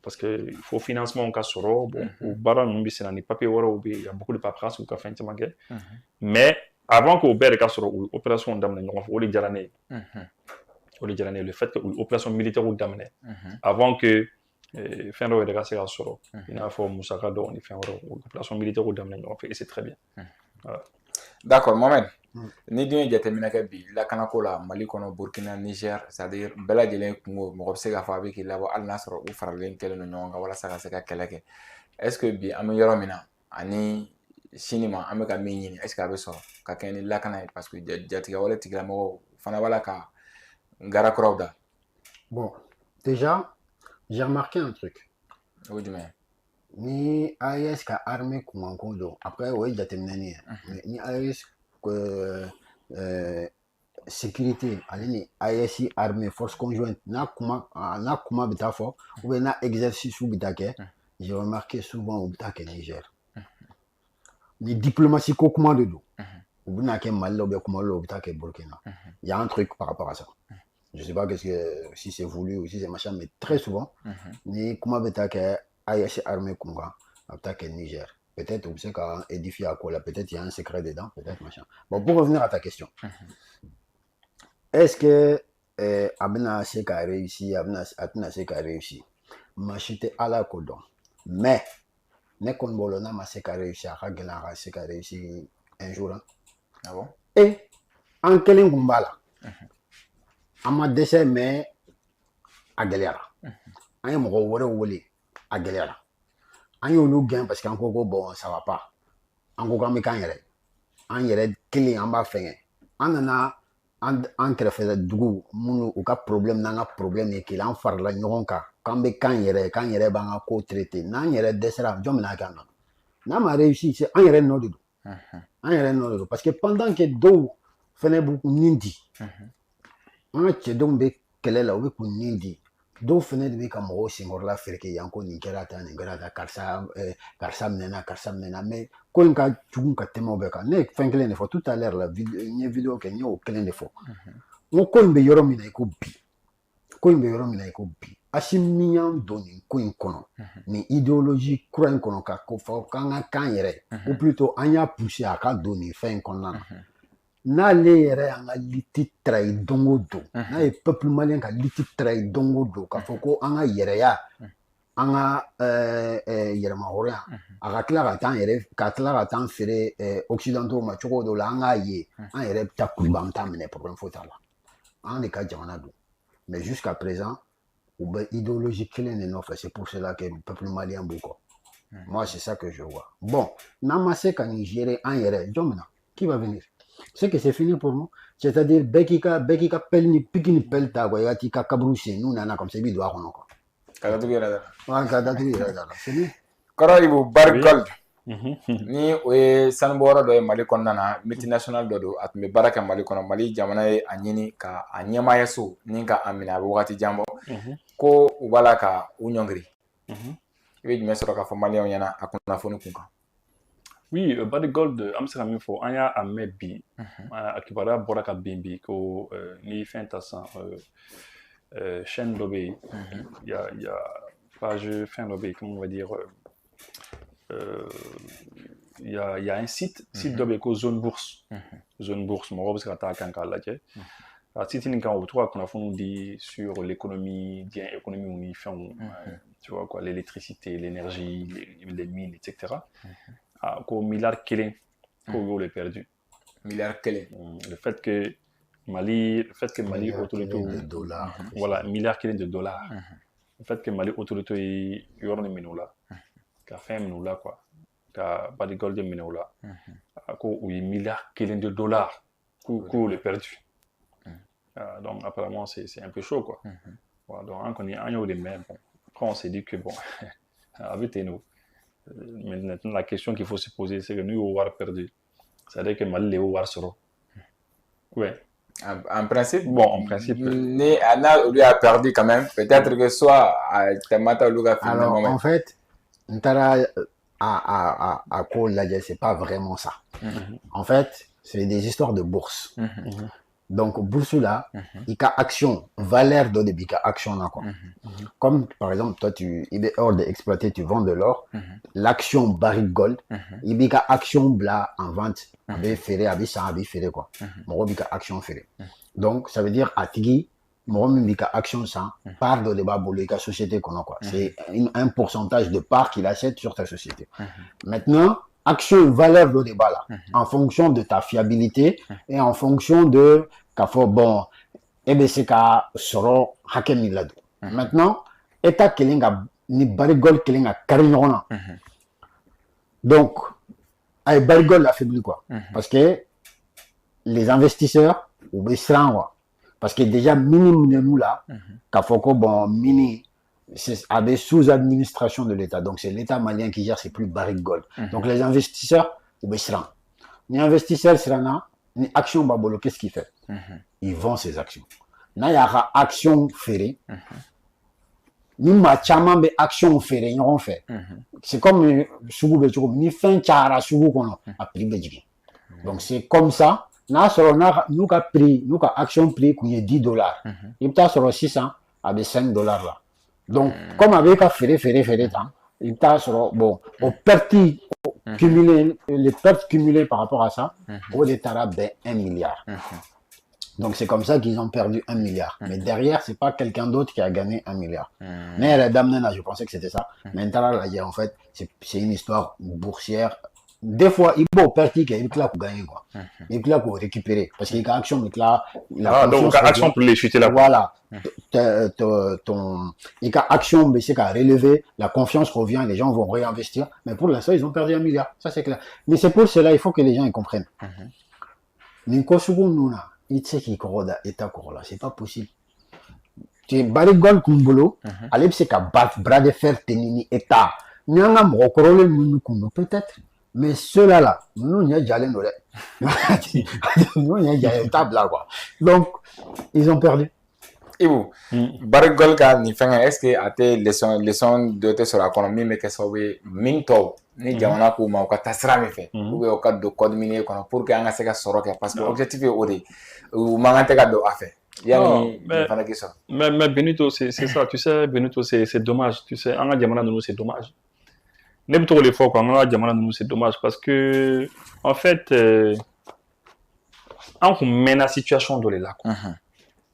Speaker 2: Parce que il faut financement en cas sur bon, au baran, c'est dans les papiers, il y a beaucoup de paperasse ou café mais avant qu'au bel cas sur l'opération d'amener, on les dirait le fait que l'opération militaire ou d'amener, avant que fin de la série sur il a fait Moussaka on y fait l'opération militaire ou d'amener, et c'est très bien.
Speaker 1: D'accord, Mohamed. Ni dun ye jateminɛ kɛ bi lakanako la Mali kɔnɔ Burkina Niger c'est-à-dire bɛɛ lajɛlen kungo mɔgɔ bɛ se k'a fɔ a bɛ k'i labɔ hali n'a sɔrɔ u faralen kɛlen don ɲɔgɔn kan walasa ka se ka kɛlɛ kɛ est-ce que bi an bɛ yɔrɔ min na ani sini ma an bɛ ka min ɲini est-ce que a bɛ sɔrɔ ka kɛ ni lakana ye parce que jatigɛ wale tigilamɔgɔw fana b'a la ka ngara kuraw da.
Speaker 3: Bon, déjà j'ai remarqué un truc.
Speaker 1: O jumɛn?
Speaker 3: Ni AES ka armée kunkanko don après o ye jateminɛni ye ni AES sécurité ale ni AES armée force conjointe n'a kuma bɛ taa fɔ ou bien n'a exercice bɛ taa kɛ j'ai remarqué souvent u bɛ taa kɛ Niger ni diplomatie ko kuma de don u bɛ na kɛ Mali la ou bien kuma la u bɛ taa kɛ Burkina il y a un truc par rapport à ça je sais pas si c'est voulu ou si c'est machin mais très souvent ni kuma bɛ taa kɛ AES armée kunkan a bɛ taa kɛ Niger. Peut-être on sait qu'à édifier à quoi là, peut-être il y a un secret dedans, peut-être machin. Bon, pour revenir à ta question, est-ce que Abena Seka a réussi, Abena Seka a réussi? machité à la codon. Mais, ne konbolona ma se ka réussir à gagner, se ka réussir un jour. Hein.
Speaker 1: Ah bon?
Speaker 3: Et, en quel gumbala, en ma décès, mais à galère. En y mo wole à galère. En y nous gain parce qu'en coco bon, ça va pas. En coco me kan yere. En yere kili en bas fin. En nana en kɛrɛfɛ dugu minnu u ka problème n'an ka problème ye kelen an farala ɲɔgɔn kan k'an bɛ kan yɛrɛ b'an ka ko traité n'an yɛrɛ dɛsɛra jɔn bɛna kɛ an na n'a ma réussi c'est an yɛrɛ nɔ de don an yɛrɛ nɔ de don parce que pendant que dɔw fɛnɛ b'u nin di an ka cɛdenw bɛ kɛlɛ la u bɛ k'u nin di dɔw fɛnɛ de bɛ ka mɔgɔw senkɔrɔla fereke yan ko nin kɛra tan nin kɛra tan karisa minɛna mais ko in ka jugu ka tɛmɛ o bɛɛ kan ne ye fɛn kelen de fɔ tout à l'heure la n ye vidéo kɛ n y'o kelen de fɔ n ko in bɛ yɔrɔ min na i ko bi ko in bɛ yɔrɔ min na i ko bi Assimi y'an don nin ko in kɔnɔ nin idéologie kura in kɔnɔ ka ko fɔ k'an ka kan yɛrɛ ou plutôt an y'a poussé a ka don nin fɛn in kɔnɔna na n'ale yɛrɛ y'an ka liti trahi don o don n'a ye peuple malien ka liti trahi don o don k'a fɔ ko an ka yɛrɛya an ka yɛrɛma hɔrɔnya a ka tila ka taa feere occidentaux ma cogo dɔ la an k'a ye an yɛrɛ bɛ taa kuluba an t'a minɛ problème foyi t'a la an de ka jamana don mais jusqu'à présent u bɛ idéologie kelen de nɔfɛ c'est pour cela que peuple malien b'u kɔ moi c'est ça que je vois bon n'an ma se ka nin gérer an yɛrɛ jɔn bɛ na qui va venir c'est que c'est fini pour nous c'est-à-dire bɛɛ k'i ka pelle ni pique ni pelle ta quoi i ka t'i ka kaburu sen n'u nana comme ça i b'i don a kɔnɔ quoi
Speaker 1: ka datugu yɛrɛ da
Speaker 3: la ka datugu yɛrɛ da la c'est bien
Speaker 1: kɔrɔ Ibu Barikol ni o ye sanubɔyɔrɔ dɔ ye Mali kɔnɔna na multinational dɔ don a tun bɛ baara kɛ Mali kɔnɔ Mali jamana ye a ɲini ka a ɲɛmaayaso ni ka a minɛ a bɛ wagati jan bɔ ko u b'a la ka u ɲɔngiri i bɛ jumɛn sɔrɔ k'a fɔ maliyɛnw ɲɛna a kunnafoni kun kan.
Speaker 2: Oui, Barikol an bɛ se ka min fɔ an y'a mɛn bi a kibaruya bɔra ka bin bi ko ni fɛn ta san chaîne dɔ bɛ yen il y a page fɛn dɔ bɛ yen comment on va dire il y a un site dɔ bɛ yen ko zone bourse mɔgɔw bɛ se ka taa kan k'a lajɛ a site nin kan o bɛ to ka kunnafoniw di sur l'économie diɲɛ économie ni fɛnw tu vois quoi l'électricité l'énergie les mines etc. Ko miliyari kelen k'o y'o perdu.
Speaker 1: Miliyari kelen.
Speaker 2: Le fait que Mali autorité voilà miliyari kelen de dollars. Le fait que Mali autorité yi yɔrɔ nin minɛ o la ka fɛn minɛ o la quoi ka Barikol de minɛ o la ko u ye miliyari kelen de dollars k'o le perdu. Donc apparemment c'est un peu chaud quoi. Voilà, donc an y'o de mɛn bon après on s'est dit que bon a bɛ ten de. Maintenant, la question qu'il faut se poser, c'est que nous, on va perdu. C'est-à-dire que Mali, on va soro. Oui.
Speaker 1: En principe,
Speaker 2: bon, en principe.
Speaker 1: Lui a perdu quand même. Peut-être que soit Temata ou a fait.
Speaker 3: Alors, en fait, Ntara à Koladja, c'est pas vraiment ça. En fait, c'est des histoires de bourse. Donc, bourse là, il y a action, valeur de débit, action là quoi. Comme par exemple, toi, il est hors d'exploiter, tu vends de l'or, l'action Barikol, il y a action bla en vente, avec ferré, avec ça, avec ferré quoi. Moi, il y a action ferré. Donc, ça veut dire, à Tigui, moi, il y a action ça, part de débat pour la société qu'on a quoi. C'est un pourcentage de part qu'il achète sur ta société. Maintenant, action valeur de débat là, en fonction de ta fiabilité et en fonction de bon EBCK soro hakem lado. Maintenant, état kelinga ni Barikol kelinga karignona. Donc, ay Barikol affaibli quoi. Parce que les investisseurs ou besran parce que déjà minimum nous là, kafoko bon mini c'est avec sous administration de l'État. Donc c'est l'État malien qui gère, c'est plus Barikol. Donc les investisseurs, ou besran. Ni investisseur srana, ni action babolo, qu'est-ce qu'il fait? Il vend ses actions. Là, il y a action ferrée. Ni machama be action ferrée, ils ont fait. C'est comme sougou betuko, ni fin chara sougou kono, a prix bejigi. Donc c'est comme ça. Là, nous ka prix, nous ka action prix qu'on est $10. Il peut sur 600 avec $5 là. Donc, comme avec un ferré, il t'a sur, bon, aux pertes cumulées, les pertes cumulées par rapport à ça, au détara ben 1 milliard. Donc c'est comme ça qu'ils ont perdu 1 milliard. Mais derrière, c'est pas quelqu'un d'autre qui a gagné 1 milliard. Mais la dame là, je pensais que c'était ça. Maintenant, là, en fait, c'est une histoire boursière. Des fois, il faut partir qu'il claque pour gagner, quoi. Il claque pour récupérer. Parce qu'il y a action, mais là,
Speaker 2: donc, action pour les chuter là.
Speaker 3: Voilà. Il y a action, mais c'est qu'à relever, la confiance revient, les gens vont réinvestir. Mais pour l'instant, ils ont perdu 1 milliard. Ça, c'est clair. Mais c'est pour cela, il faut que les gens y comprennent. C'est pas possible. Tu es barigol kumbolo, allez, c'est qu'à bras de fer, tenini, état. Peut-être. Mais ceux-là, là, nous, il y a déjà les nolais. Nous, il y a une table là, quoi. Donc, ils ont perdu.
Speaker 1: Et vous, Barigol, est-ce que à tes leçons de sur l'économie, mais que ça soit minto, ni jamana ko ma ka tasra mi fait, ou au cas de code minier pour que anga se ka soroke, parce que l'objectif est au dé, ou mangante ka do affaire.
Speaker 2: Mais Benito, c'est ça, tu sais, Benito, c'est dommage, tu sais, anga jamana nous c'est dommage. N'aime trop l'effort quand on a jamana nous c'est dommage parce que en fait on mène la situation de là quoi.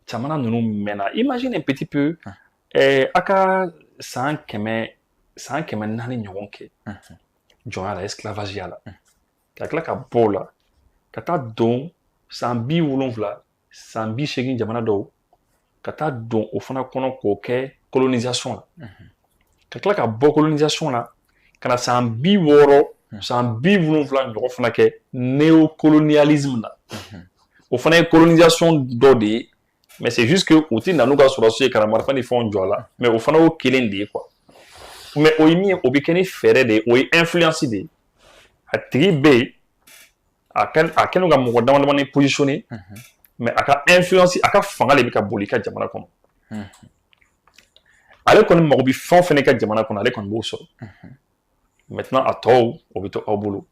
Speaker 2: Jamana nous mène. Imagine un petit peu aka sans que nani nyonke. Joa la esclavage là. Kakla ka bola. Kata don sans bi wolonvla, sans bi chegin jamana do. Kata don au fond kono ko ke colonisation là. Kakla ka bo colonisation là. Quand c'est un biworo, c'est un bivouloufla, on a que néocolonialisme là. On fait une colonisation d'odé, mais c'est juste que outil n'a nous pas sur la société car marfa ni font là, mais on fait au killing quoi. Mais au imi au bikini faire des, au influencer des, à triber, à quel on a mon dans positionné, mais à influencer, à faire les bika bolika jamana comme. Allez qu'on m'oublie fond feneka jamana qu'on allait qu'on bosse. Maintenant, à toi, au boulot.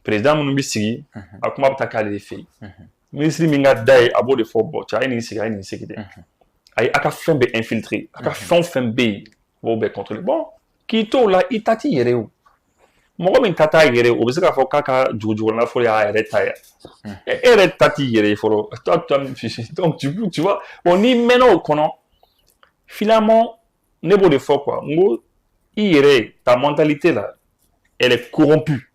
Speaker 2: Président Mounoubi a comment tu as calé les filles. Ministre Minga Day, à bout de faux, tu as une insécurité. A fait be infiltré, a fait be, vous be contrôler. Bon, qui t'o là, il t'a tiré où? Moi, je t'a tiré où? Parce que faut kaka joujou na folie à arrêter. Et t'a tiré, faut. Donc, tu vois, on y maintenant qu'on finalement, n'est pas de faux quoi. Moi, il ta mentalité là. Elle est corrompue.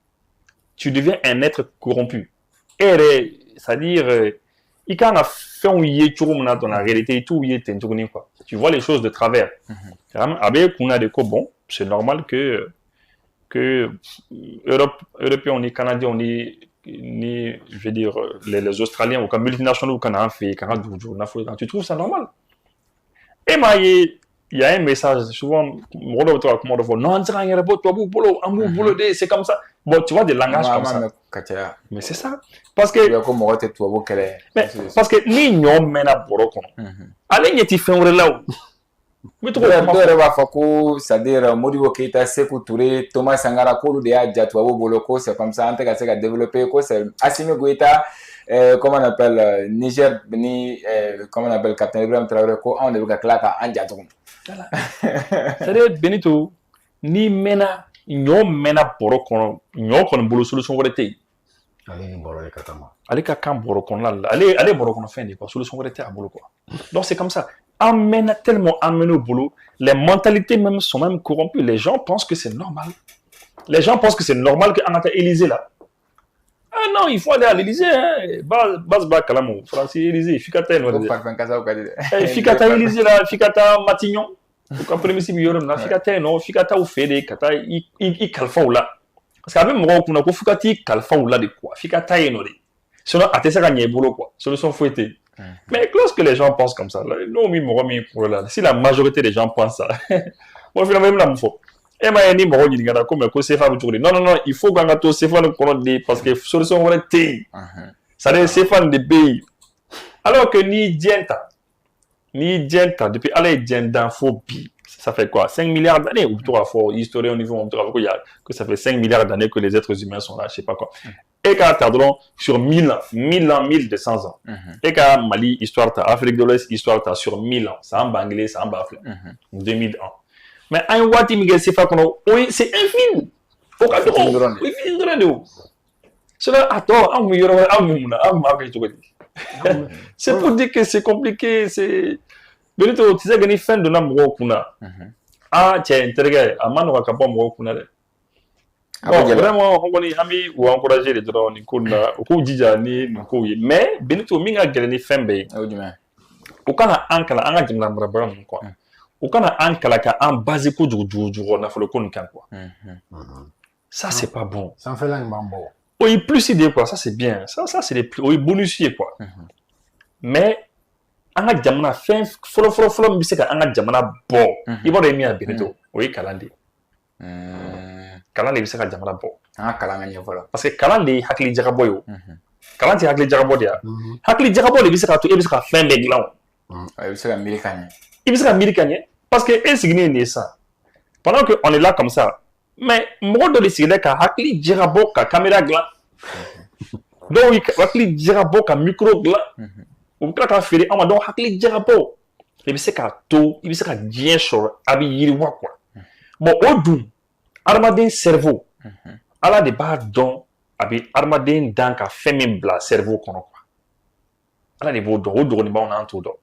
Speaker 2: Tu deviens un être corrompu. C'est-à-dire, il quand a fait un yé dans la réalité, tout yé quoi. Tu vois les choses de travers. Avec on a des co bon, c'est normal que Européens, on est Canadiens, on est ni, je veux dire, les Australiens ou comme multinationaux ou Canadiens fait 40 jours, tu trouves ça normal? Et moi, il y a un message, souvent, non, c'est comme ça. Bon, tu vois des langages comme ça. Mais c'est ça. Parce que, ni nous mène à Boroko. Allez, il y a des fins là. Mais tu
Speaker 1: vois, c'est-à-dire, Modibo Keita, Sekou Touré, Thomas Sangara, Koulou de Adjatouabo Boloko, c'est comme ça, en tout cas, c'est développé, c'est Assimi Goïta. Comment on appelle Niger, comment on appelle Captain Ibrahim Traoré, on est le claque à Andjatoum.
Speaker 2: C'est-à-dire, Benito, ni mena, nyo mena borokon, nyo kon bolo solution vorete.
Speaker 3: Allez, borole katama.
Speaker 2: Allez, kakam borokon là, allez borokon fin de quoi, solution vorete à bolo quoi. Donc c'est comme ça. Amène tellement amène au boulot, les mentalités même sont même corrompues. Les gens pensent que c'est normal. Les gens pensent que c'est normal qu'en a Élysée là. Ah non, il faut aller à l'Élysée, hein. Bas Kalamo, Francis Élysée, Ficata, Ficata Élysée là, Ficata Matignon. Vous comprenez si vous avez Ficata, non, Ficata ou Fédé, Kata, il calfa ou là. Parce qu'avec moi, on a quoi Fukati, calfa ou là de quoi, Ficata et Nodé. Sinon, à Tessa gagné boulot quoi, solution fouettée. Mais lorsque les gens pensent comme ça, non, si la majorité des gens pensent ça, moi, finalement, même là, il faut. Et moi, il y a comme non, il faut qu'on ait tout Stéphane parce que solution va être ça veut dire Stéphane de pays. Alors que ni Dienta, depuis aller d'infophobie, ça fait quoi 5 milliards d'années ou toi, faut historien au niveau, que ça fait 5 milliards d'années que les êtres humains sont là, je sais pas quoi. Et quand tardons sur 1000 ans, 1200 ans. Et quand Mali, histoire ta Afrique de l'Ouest, histoire ta sur 1000 ans. Ça en Bangladesh, ça en Bafle. 2000 ans. Mais un wati Miguel Sefa kono, oui, c'est infini. Au cas où, oui, infini. Cela attends, C'est pour dire que c'est compliqué. C'est. Benito, tu sais que ni fin de na mɔgɔw kunna. Ah, tiens, intérêt, a man ka bɔ mɔgɔw kunna dɛ. Bon, vraiment, on kɔni an bɛ u encourager de dɔrɔn nin ko na, u k'u jija ni nin kow ye. Mais Benito min ka gɛlɛn ni fɛn bɛɛ ye. U kana an kalan an ka jamana marabaga ninnu quoi. U kana an kalan ka an base kojugu nafolo ko nin kan quoi. Ça c'est pas bon.
Speaker 3: Ça en fait là une bambo.
Speaker 2: Oui, plus idée quoi, ça c'est bien. Ça c'est les plus, oui, bonus quoi. Mais an ka jamana fɛn fɔlɔ min bɛ se ka an ka jamana bɔ i b'a dɔn min y'a Benito o ye kalan de ye kalan de bɛ se ka jamana bɔ
Speaker 1: an ka kalan ka ɲɛ fɔlɔ
Speaker 2: parce que kalan de ye hakili jagabɔ ye o kalan tɛ hakili jagabɔ de ye hakili jagabɔ de bɛ se ka to e bɛ se ka fɛn bɛɛ dilan o
Speaker 1: i bɛ se ka miiri ka ɲɛ
Speaker 2: i bɛ se ka miiri ka ɲɛ parce que e sigilen ye nin ye sisan pendant que on est là comme ça mais mɔgɔ dɔ de sigilen ka hakili jagabɔ ka caméra dilan dɔw hakili jagabɔ ka micro dilan u bɛ tila k'a feere an ma donc hakili jagabɔ i bɛ se k'a to i bɛ se ka diɲɛ sɔrɔ a bɛ yiriwa quoi bon o dun adamaden cerveau ala de b'a dɔn a bɛ adamaden dan ka fɛn min bila cerveau kɔnɔ quoi ala de b'o dɔn o dɔgɔnin b'anw na an t'o dɔn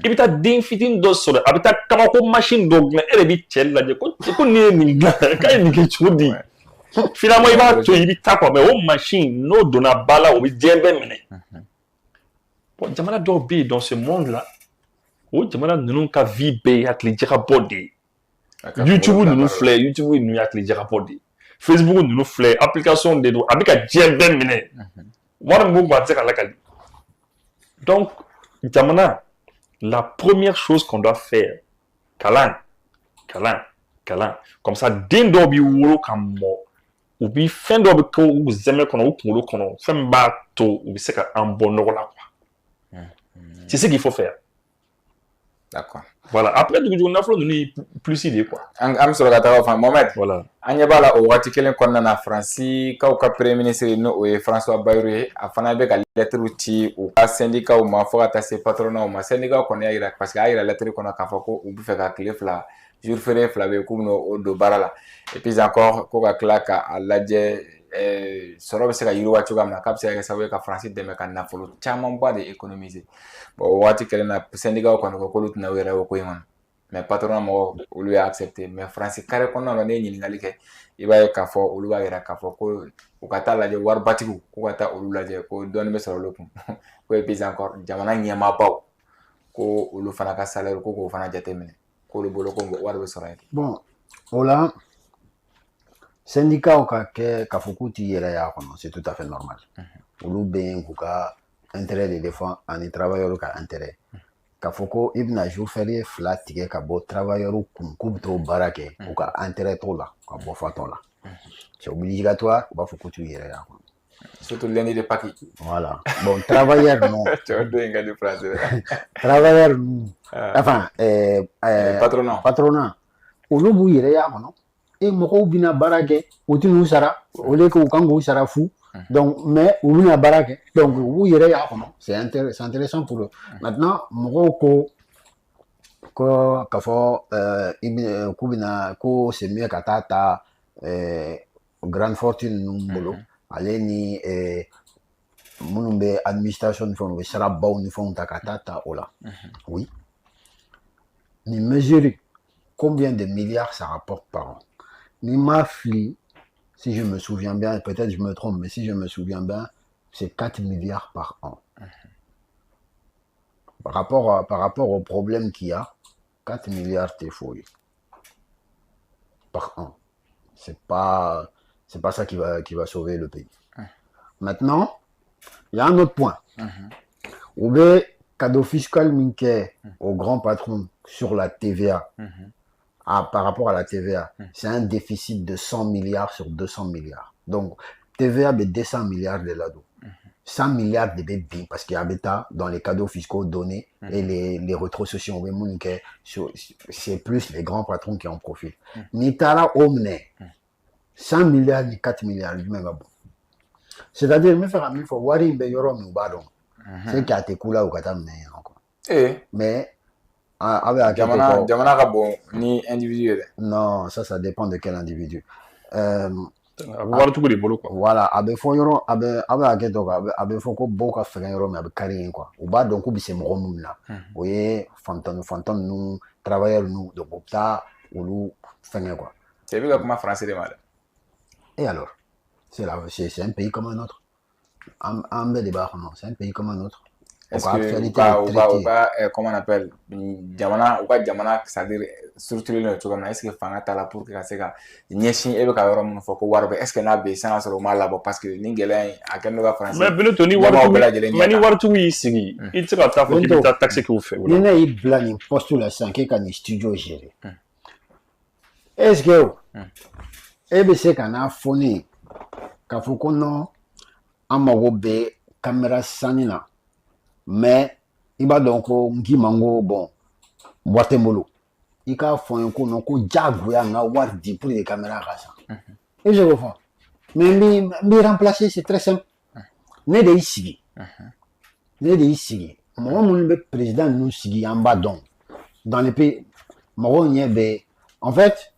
Speaker 2: i bɛ taa den fitinin dɔ sɔrɔ a bɛ taa kabako machine dɔ dilan e de bɛ cɛ lajɛ ko nin ye nin dilan k'a ye nin kɛ cogo di finalement i b'a to i bɛ taa quoi mais o machine n'o donna ba la o bɛ diɲɛ bɛɛ minɛ. Bon, jamana dɔw bɛ yen dans ce monde là o jamana ninnu ka vie bɛɛ ye hakili jagabɔ de ye YouTube ninnu filɛ YouTube ninnu ye hakili jagabɔ de ye Facebook ninnu filɛ application de don a bɛ ka diɲɛ bɛɛ minɛ wari min b'o kun a tɛ se ka lakali donc jamana la première chose qu'on doit faire kalan comme ça den dɔw b'i wolo ka mɔ u bi fɛn dɔw bɛ kɛ u zɛmɛ kɔnɔ u kunkolo kɔnɔ fɛn min b'a to u bɛ se ka an bɔ nɔgɔ la quoi. C'est ce qu'il faut faire.
Speaker 1: D'accord.
Speaker 2: Voilà. Après, du nafolo nous plus idée quoi.
Speaker 1: Am sɔrɔ ka taga o fan Mohamed.
Speaker 2: Voilà.
Speaker 1: An ɲɛ b'a la o waati kelen kɔnɔna na Faransi kaw ka premier ministre n'o o ye François Bayrou ye a fana bɛ ka lettre ci u ka syndicat ma fo ka taa se patronat ma syndicat kɔni y'a jira parce que a yira lettre kɔnɔ k'a fɔ ko u bɛ fɛ ka tile fila jour férié fila bɛ yen k'u bɛna o don baara la et puis encore ko ka tila k'a lajɛ sɔrɔ bɛ se ka yiriwa cogoya min na k'a bɛ se ka kɛ sababu ye ka Faransi dɛmɛ ka nafolo camanba de économiser bon o waati kelen na syndicat kɔni ko k'olu tɛna u yɛrɛ o ko in kɔnɔ mais patronat mɔgɔw olu y'a accepté mais Faransi carré kɔnɔna na ne ye ɲininkali kɛ i b'a ye k'a fɔ olu b'a yira k'a fɔ ko u ka taa lajɛ waribatigiw k'u ka taa olu lajɛ ko dɔɔni bɛ sɔrɔ olu kun ko et puis encore jamana ɲɛmaabaw ko olu fana ka salaire ko k'o fana jateminɛ k'olu bolo ko wari bɛ sɔrɔ yen.
Speaker 3: Bon o la syndicat ka kɛ k'a fɔ k'u t'i yɛrɛ y'a kɔnɔ c'est tout à fait normal olu bɛ yen k'u ka intérêt de défend ani travailleur ka intérêt k'a fɔ ko i bɛna jour férié fila tigɛ ka bɔ travailleur kun k'u bɛ t'o baara kɛ u ka intérêt t'o la ka bɔ fatɔ la c'est obligatoire u b'a fɔ k'u t'u yɛrɛ y'a kɔnɔ.
Speaker 1: Surtout lundi de Pâques.
Speaker 3: Voilà. Bon, travailleur non. Travailleur non. Enfin, patronat. Olu b'u yɛrɛ y'a kɔnɔ. Et mɔgɔw bɛna baara kɛ u tɛ n'u sara au lieu que u kan k'u sara fu. Donc, mais u bɛna baara kɛ. Donc, u b'u yɛrɛ y'a kɔnɔ. C'est intéressant pour eux. Maintenant, mɔgɔw ko k'a fɔ k'u bɛna ko c'est mieux ka taa ta grande fortune ninnu bolo. Ale ni minnu bɛ administration ni fɛnw u bɛ sarabaw ni fɛnw ta ka taa ta o la. Oui. Ni mesure combien de milliards ça rapporte par an. Ni ma fille, si je me souviens bien, peut-être je me trompe, mais si je me souviens bien, c'est 4 milliards par an. Par rapport au problème qu'il y a, 4 milliards t'es fouillé par an. C'est pas ça qui va sauver le pays. Maintenant, il y a un autre point. Où le cadeau fiscal minké au grand patron sur la TVA, par rapport à la TVA, c'est un déficit de 100 milliards sur 200 milliards. Donc, TVA est 200 milliards de là-dedans. 100 milliards de bébés parce qu'il y a dans les cadeaux fiscaux donnés et les rétrocessions. C'est plus les grands patrons qui en profitent. Nitara Omne. 100 milliards ni 4 milliards c'est-à-dire me faire un faut wari be yoro mi bado c'est qui a été coula ou kata mais avec
Speaker 1: jamana ka bon ni individu
Speaker 3: non ça dépend de quel individu
Speaker 2: Wari tugu de bolo quoi.
Speaker 3: Voilà, a bɛ fɔ yɔrɔ a bɛ hakɛ to quoi a bɛ fɔ ko baw ka fɛgɛn yɔrɔ min a bɛ kari yen quoi u b'a dɔn k'u bɛ se mɔgɔ minnu na o ye fantan ninnu travailleurs ninnu donc u bɛ taa olu fɛngɛ quoi.
Speaker 1: C'est bɛ ka kuma français de ma dɛ.
Speaker 3: Et alors c'est un pays comme un autre an bɛɛ de b'a kɔnɔ c'est un pays comme un autre.
Speaker 1: Est-ce que comment on appelle jamana u ka jamana c'est-à-dire structuré cogo min na est-ce que fanga t'a la pour que ka se ka ɲɛsin e bɛ ka yɔrɔ minnu fɔ ko wari bɛ est-ce que n'a bɛ yen san ka sɔrɔ u m'a labɔ parce que ni gɛlɛya in a kɛlen don ka français.
Speaker 2: Mais Benito ni waritigiw y'i sigi i tɛ se ka taa fɔ k'i bɛ taa taxe k'u fɛ.
Speaker 3: ni ne y'i bila nin poste la sisan k'e ka nin studio gérer est-ce que e bɛ se ka n'a fɔ ne ye k'a fɔ ko non an mago bɛ caméra sanni na. Mais i b'a dɔn ko n k'i ma n ko bon wari tɛ n bolo i k'a fɔ n ye ko non ko diyagoya n ka wari di pour que caméra ka san i bɛ se k'o fɔ mais n b'i remplacer c'est très simple ne de y'i sigi mɔgɔ minnu bɛ président ninnu sigi an b'a dɔn dans les pays mɔgɔw ɲɛ bɛ en fait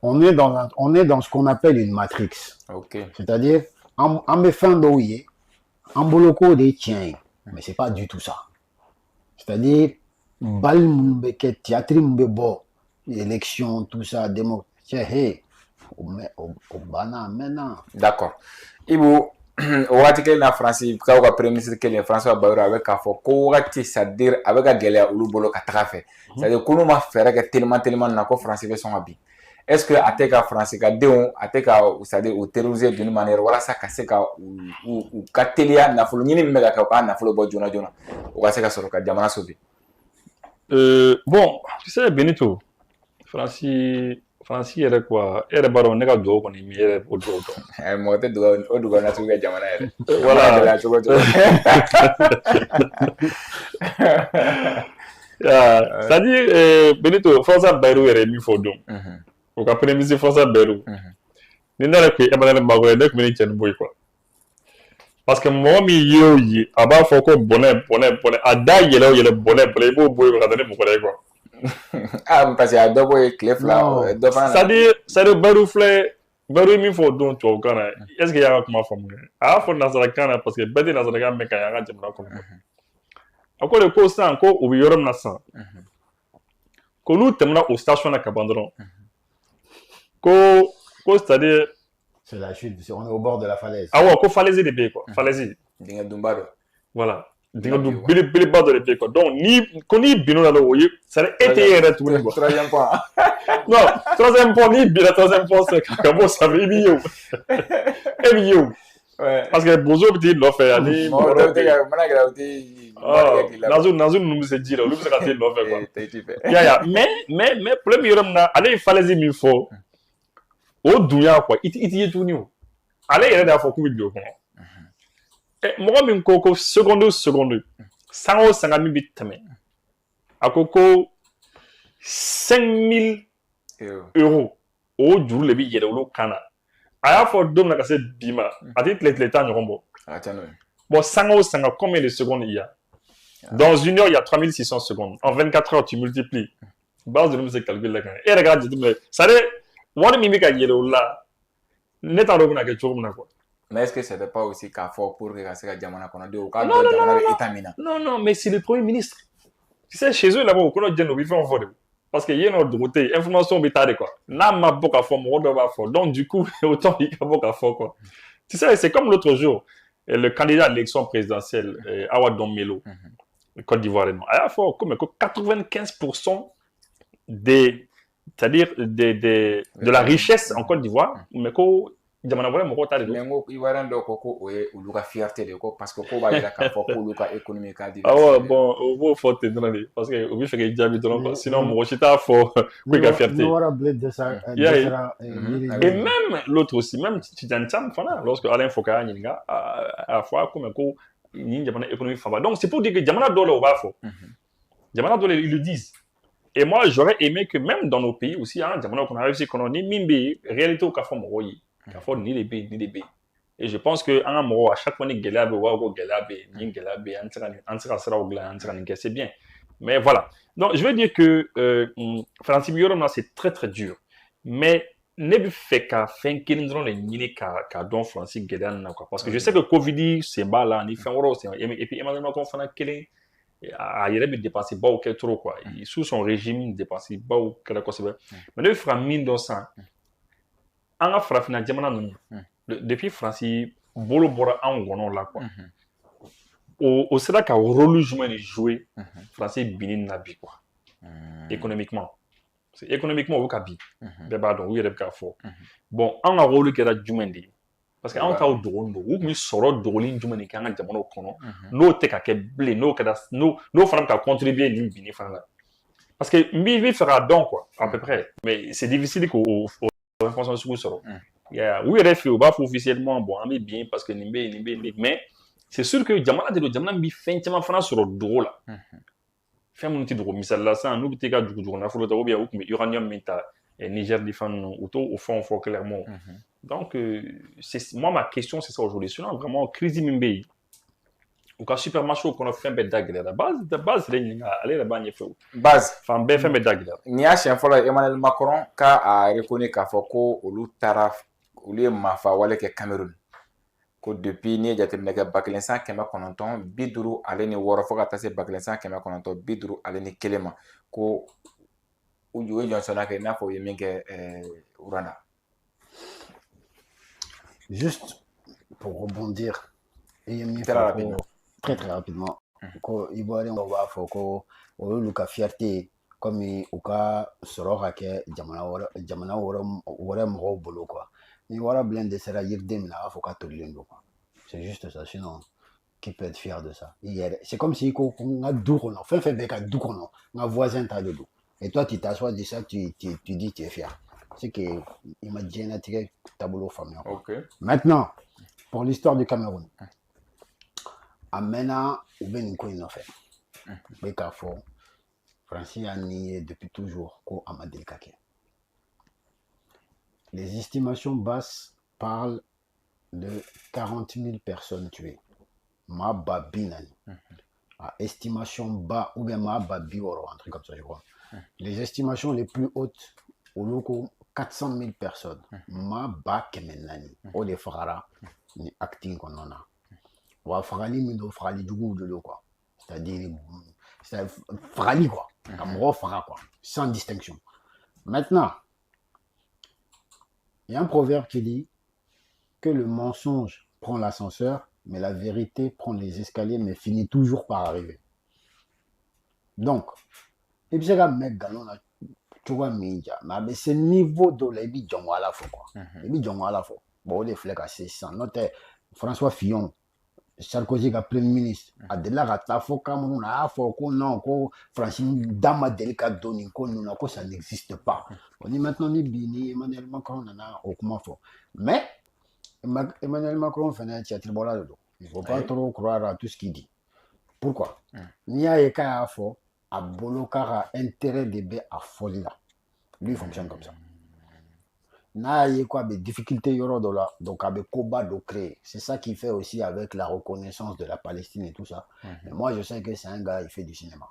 Speaker 3: on est dans ce qu'on appelle une matrix.
Speaker 1: Okay.
Speaker 3: C'est-à-dire an bɛ fɛn dɔw ye an bolo ko de ye tiɲɛ ye mais c'est pas du tout ça c'est-à-dire bal minnu bɛ kɛ théâtre min bɛ bɔ élection tout ça démocratie o banna maintenant.
Speaker 1: D'accord Ibu o waati kelen na France k'aw ka premier ministre kelen François Bayrou a bɛ k'a fɔ ko wagati c'est-à-dire a bɛ ka gɛlɛya olu bolo ka taga fɛ c'est-à-dire ko n'u ma fɛɛrɛ kɛ teliman na ko France bɛ sɔn ka bin est-ce que a tɛ ka France ka denw a tɛ ka c'est-à-dire u terroriser d'une manière walasa ka se ka u ka teliya nafolo ɲini min bɛ ka kɛ u ka nafolo bɔ joona joona u ka se ka sɔrɔ ka jamana sauver.
Speaker 2: Bon tu sais Benito France yɛrɛ quoi e yɛrɛ b'a dɔn ne ka dugawu kɔni mi yɛrɛ o dugawu dɔn.
Speaker 1: Mɔgɔ tɛ dugawu na sugu kɛ jamana yɛrɛ.
Speaker 2: Voilà
Speaker 1: cogo.
Speaker 2: C'est-à-dire Benito François Bayrou yɛrɛ min fɔ don. O ka premier ministre François Bayrou ni ne yɛrɛ ko Emmanuel Macron ne tun bɛ ni cɛ ni bɔ ye quoi parce que mɔgɔ min ye o ye a b'a fɔ ko bɔnɛ a da yɛlɛ o yɛlɛ bɔnɛ i b'o bɔ yen ka taa ni mɔgɔ wɛrɛ ye quoi.
Speaker 1: Parce que a dɔ bɔ ye tile fila dɔ fana.
Speaker 2: C'est-à-dire Bayrou ye min fɔ o don tubabukan na est-ce que i y'a ka kuma faamu a y'a fɔ nanzarakan na parce que bɛɛ tɛ nanzarakan mɛn ka y'an ka jamana kɔnɔ a ko de ko sisan ko u bɛ yɔrɔ min na sisan k'olu tɛmɛna o station na ka ban dɔrɔn. Ko c'est-à-dire
Speaker 3: c'est la chute on est au bord de la falaise.
Speaker 2: Ah ouais ko falaise de bɛ yen quoi falaise.
Speaker 1: Dingɛ dunba dɔ.
Speaker 2: Voilà dingɛ dun belebeleba dɔ de bɛ yen quoi donc n'i binna la o ye c'est-à-dire e tɛ e yɛrɛ tuguni quoi.
Speaker 1: Troisième point.
Speaker 2: Non troisième point n'i binna troisième point c'est ka bɔ sanfɛ i b'i ye o e b'i ye o. Parce que bozo bɛ t'i nɔfɛ ani.
Speaker 1: Mɔgɔ tɛ ka mana kɛra o tɛ.
Speaker 2: Nazu ninnu bɛ se ji la olu bɛ se ka t'i nɔfɛ quoi. Ya mais problème yɔrɔ min na ale ye falaise min fɔ. O dunya quoi i tɛ ye tuguni o ale yɛrɛ de y'a fɔ k'u bɛ don o kɔnɔ mɔgɔ min ko seconde san o san min bɛ tɛmɛ a ko 5 000 euros o juru de bɛ yɛlɛ olu kan na a y'a fɔ don min na ka se bi ma a tɛ tile tan ɲɔgɔn bɔ bon san o san combien de secondes il y a dans une heure il y a 3600 secondes en 24 heures tu multiplies base de nous c'est calculer la kan e yɛrɛ k'a jateminɛ c'est-à-dire wari min bɛ ka yɛlɛ o la ne t'a dɔn o bɛna kɛ cogo min na quoi.
Speaker 1: Mais est-ce que c'était pas aussi k'a fɔ pour que ka se ka jamana kɔnɔdenw k'a dɔn jamana bɛ état min na.
Speaker 2: Non mais c'est le premier ministre. Tu sais chez eux là-bas o kɔnɔ jɛn o bɛ fɛn o fɔ de parce que yen nɔ dogo tɛ yen information bɛ taa de quoi n'a ma bɔ ka fɔ mɔgɔ dɔ b'a fɔ donc du coup autant i ka bɔ ka fɔ quoi. Tu sais c'est comme l'autre jour le candidat à l'élection présidentielle Awa Dɔnbɛlo Côte d'Ivoire a y'a fɔ ko 95% c'est-à-dire de la richesse en Côte d'Ivoire mais ko jamana wɛrɛ mɔgɔw ta de don.
Speaker 1: Mais n ko Ivoirien dɔw ko o ye olu ka fierté de ko parce que ko b'a jira k'a fɔ k'olu ka économie ka di.
Speaker 2: Awɔ bon o b'o fɔ ten dɔrɔn de parce que o bɛ fɛ k'i jaabi dɔrɔn quoi sinon mɔgɔ si t'a fɔ k'u ka fierté. Et même l'autre aussi même Tidiane Thiam fana lorsque Alain Foucault y'a ɲininka a fɔ ko mais ko nin jamana économie fanba donc c'est pour dire que jamana dɔw la o b'a fɔ jamana dɔw la ils le disent. Et moi j'aurais aimé que même dans nos pays aussi jamana kɔnɔ AFC kɔnɔ ni min bɛ yen réalité ka fɔ mɔgɔw ye. K'a fɔ ni de bɛ yen et je pense que an ka mɔgɔw à chaque fois ni gɛlɛya bɛ yen u b'a fɔ ko gɛlɛya bɛ yen ni gɛlɛya bɛ yen an tɛ se ka siraw dilan an tɛ se ka nin kɛ c'est bien mais voilà donc je veux dire que France bɛ yɔrɔ min na c'est très très dur mais ne bɛ fɛ ka fɛn kelen dɔrɔn de ɲini ka dɔn Faransi gɛlɛya nin na quoi parce que je sais que Covid sen b'a la ni fɛn wɛrɛw sen et puis Emmanuel Macron fana kelen a yɛrɛ bɛ dépense baw kɛ trop quoi sous son régime dépense baw kɛra kosɛbɛ mais ne bɛ fɛ ka min dɔn sisan an ka farafinna jamana ninnu depuis Faransi bolo bɔra an gɔnɔw la quoi o sera ka rôle jumɛn de jouer Faransi binni na bi quoi économiquement. Économiquement, au Kabi, bɛɛ b'a dɔn u yɛrɛ bɛ k'a fɔ bon an ka rôle kɛra jumɛn de ye parce que anw taw dogolen don u tun bɛ sɔrɔ dogolen jumɛn de kɛ an ka jamanaw kɔnɔ n'o tɛ ka kɛ bilen n'o fana bɛ ka contribuer nin binni fana la parce que n bɛ fɛ k'a dɔn quoi à peu près mais c'est difficile k'o information sugu sɔrɔ u yɛrɛ fɛ yen u b'a fɔ officiellement bon an bɛ bin parce que nin bɛ yen nin bɛ yen mais c'est sûr que jamana de don jamana min bɛ fɛn caman fana sɔrɔ dogo la. Fɛn minnu tɛ dogo misali la sisan n'u bɛ taa ka dugu nafolo ta ou bien u tun bɛ uranium min ta Niger ni fɛn ninnu u t'o fɛnw fɔ clairement donc moi ma question c'est ça aujourd'hui sinon vraiment crise min bɛ yen u ka supermarché kɔnɔ fɛn bɛɛ da gɛlɛyara base yɛrɛ ɲininka ale yɛrɛ b'a ɲɛfɛ o
Speaker 1: base
Speaker 2: fan bɛɛ fɛn bɛɛ da gɛlɛyara
Speaker 1: nin y'a siɲɛ fɔlɔ ye Emmanuel Macron k'a reconnu k'a fɔ ko olu ye marifa wale kɛ Cameroun ko depuis n'i ye jateminɛ kɛ 1956 fo ka taa se 1951 ma ko u ye jɔnsɔnna kɛ i n'a fɔ u ye min kɛ Rwanda.
Speaker 3: Juste pour rebondir, très rapidement, ko Ivoirien dɔw b'a fɔ ko o y'olu ka fierté comme u ka sɔrɔ ka kɛ jamana wɛrɛ mɔgɔw bolo quoi. Ni warabilen dɛsɛra yiriden min na a b'a fɔ k'a tolilen don quoi. C'est juste ça, sinon, qui peut être fier de ça? C'est comme si on a du kɔnɔ, fɛn fɛn bɛ ka du kɔnɔ, un voisin t'a de don. Et toi, tu t'assois de ça, tu dis tu es fier. C'est que il m'a diagnostiqué tableau famille.
Speaker 1: Okay.
Speaker 3: Maintenant, pour l'histoire du Cameroun, Amena ou Beninko il en fait. Bekafo, Francis a nié depuis toujours qu'au Amadel Kake. Les estimations basses parlent de 40 000 personnes tuées. Ma babinani. Estimation bas, ou bien ma babioro, un truc comme ça, je crois. Les estimations les plus hautes, au loco, 400 000 personnes. Ma ba kemenani. O de farara, ni acting qu'on en a. Ou à farali, mido farali du goût de l'eau, quoi. C'est-à-dire, farali, quoi. Comme fara, quoi. Sans distinction. Maintenant, il y a un proverbe qui dit que le mensonge prend l'ascenseur, mais la vérité prend les escaliers, mais finit toujours par arriver. Donc, et puis c'est comme mec galon là, tu vois mais ce niveau de la bi jongo à la fois quoi. Et bi jongo à la fois. Bon, les flecs à 600. Note François Fillon, Sarkozy qui premier ministre, a de la rata fo Cameroun a fo ko non ko Francis dama délicat doni ko non ko ça n'existe pas. On dit maintenant ni Bini Emmanuel Macron nana au comment faut. Mais Emmanuel Macron fait un théâtre bola de dos. Il ne faut pas trop croire à tout ce qu'il dit. Pourquoi? Ni a yeka fo a bolo car intérêt de bé à folie là. Lui il fonctionne comme ça. Na y quoi des difficultés yoro de là donc avec combat de créer. C'est ça qu'il fait aussi avec la reconnaissance de la Palestine et tout ça. Mais moi je sais que c'est un gars il fait du cinéma.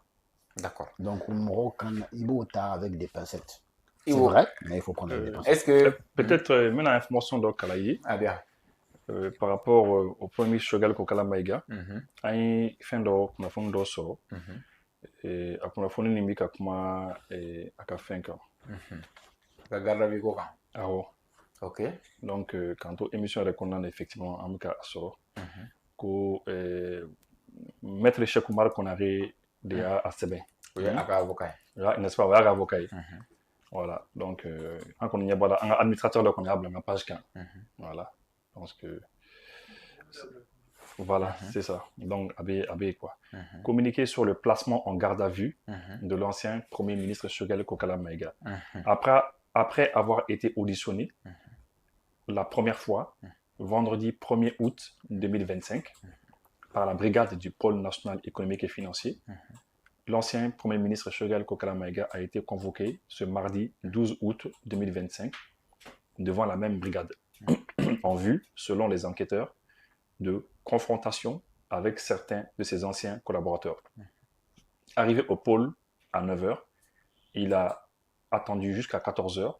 Speaker 1: D'accord.
Speaker 3: Donc il faut avec des pincettes. C'est vrai, mais il faut prendre des pincettes.
Speaker 2: Est-ce que peut-être maintenant information de Kalaye.
Speaker 1: Ah bien.
Speaker 2: Par rapport au premier ministre Choguel Kokala Maïga, il fin de la fond de soro. Et après la fond de ka kuma aka 5 ans.
Speaker 1: La garde vigo kan.
Speaker 2: Ah oh.
Speaker 1: OK.
Speaker 2: Donc quand on émission répondant effectivement amka soro. Ko maître Cheikh Oumar Konaré de à Seben.
Speaker 1: Oui, aka avocat.
Speaker 2: N'est-ce pas, aka avocat. Voilà. Donc en qu'on y a un administrateur là qu'on a la page 15. Voilà. Je pense que voilà, c'est ça. Donc, AB quoi. Communiquer sur le placement en garde à vue de l'ancien Premier ministre Choguel Kokala Maïga. Après avoir été auditionné la première fois, vendredi 1er août 2025, par la brigade du pôle national économique et financier, l'ancien Premier ministre Choguel Kokala Maïga a été convoqué ce mardi 12 août 2025 devant la même brigade. En vue, selon les enquêteurs, de confrontation avec certains de ses anciens collaborateurs. Arrivé au pôle à 9 h, il a attendu jusqu'à 14 h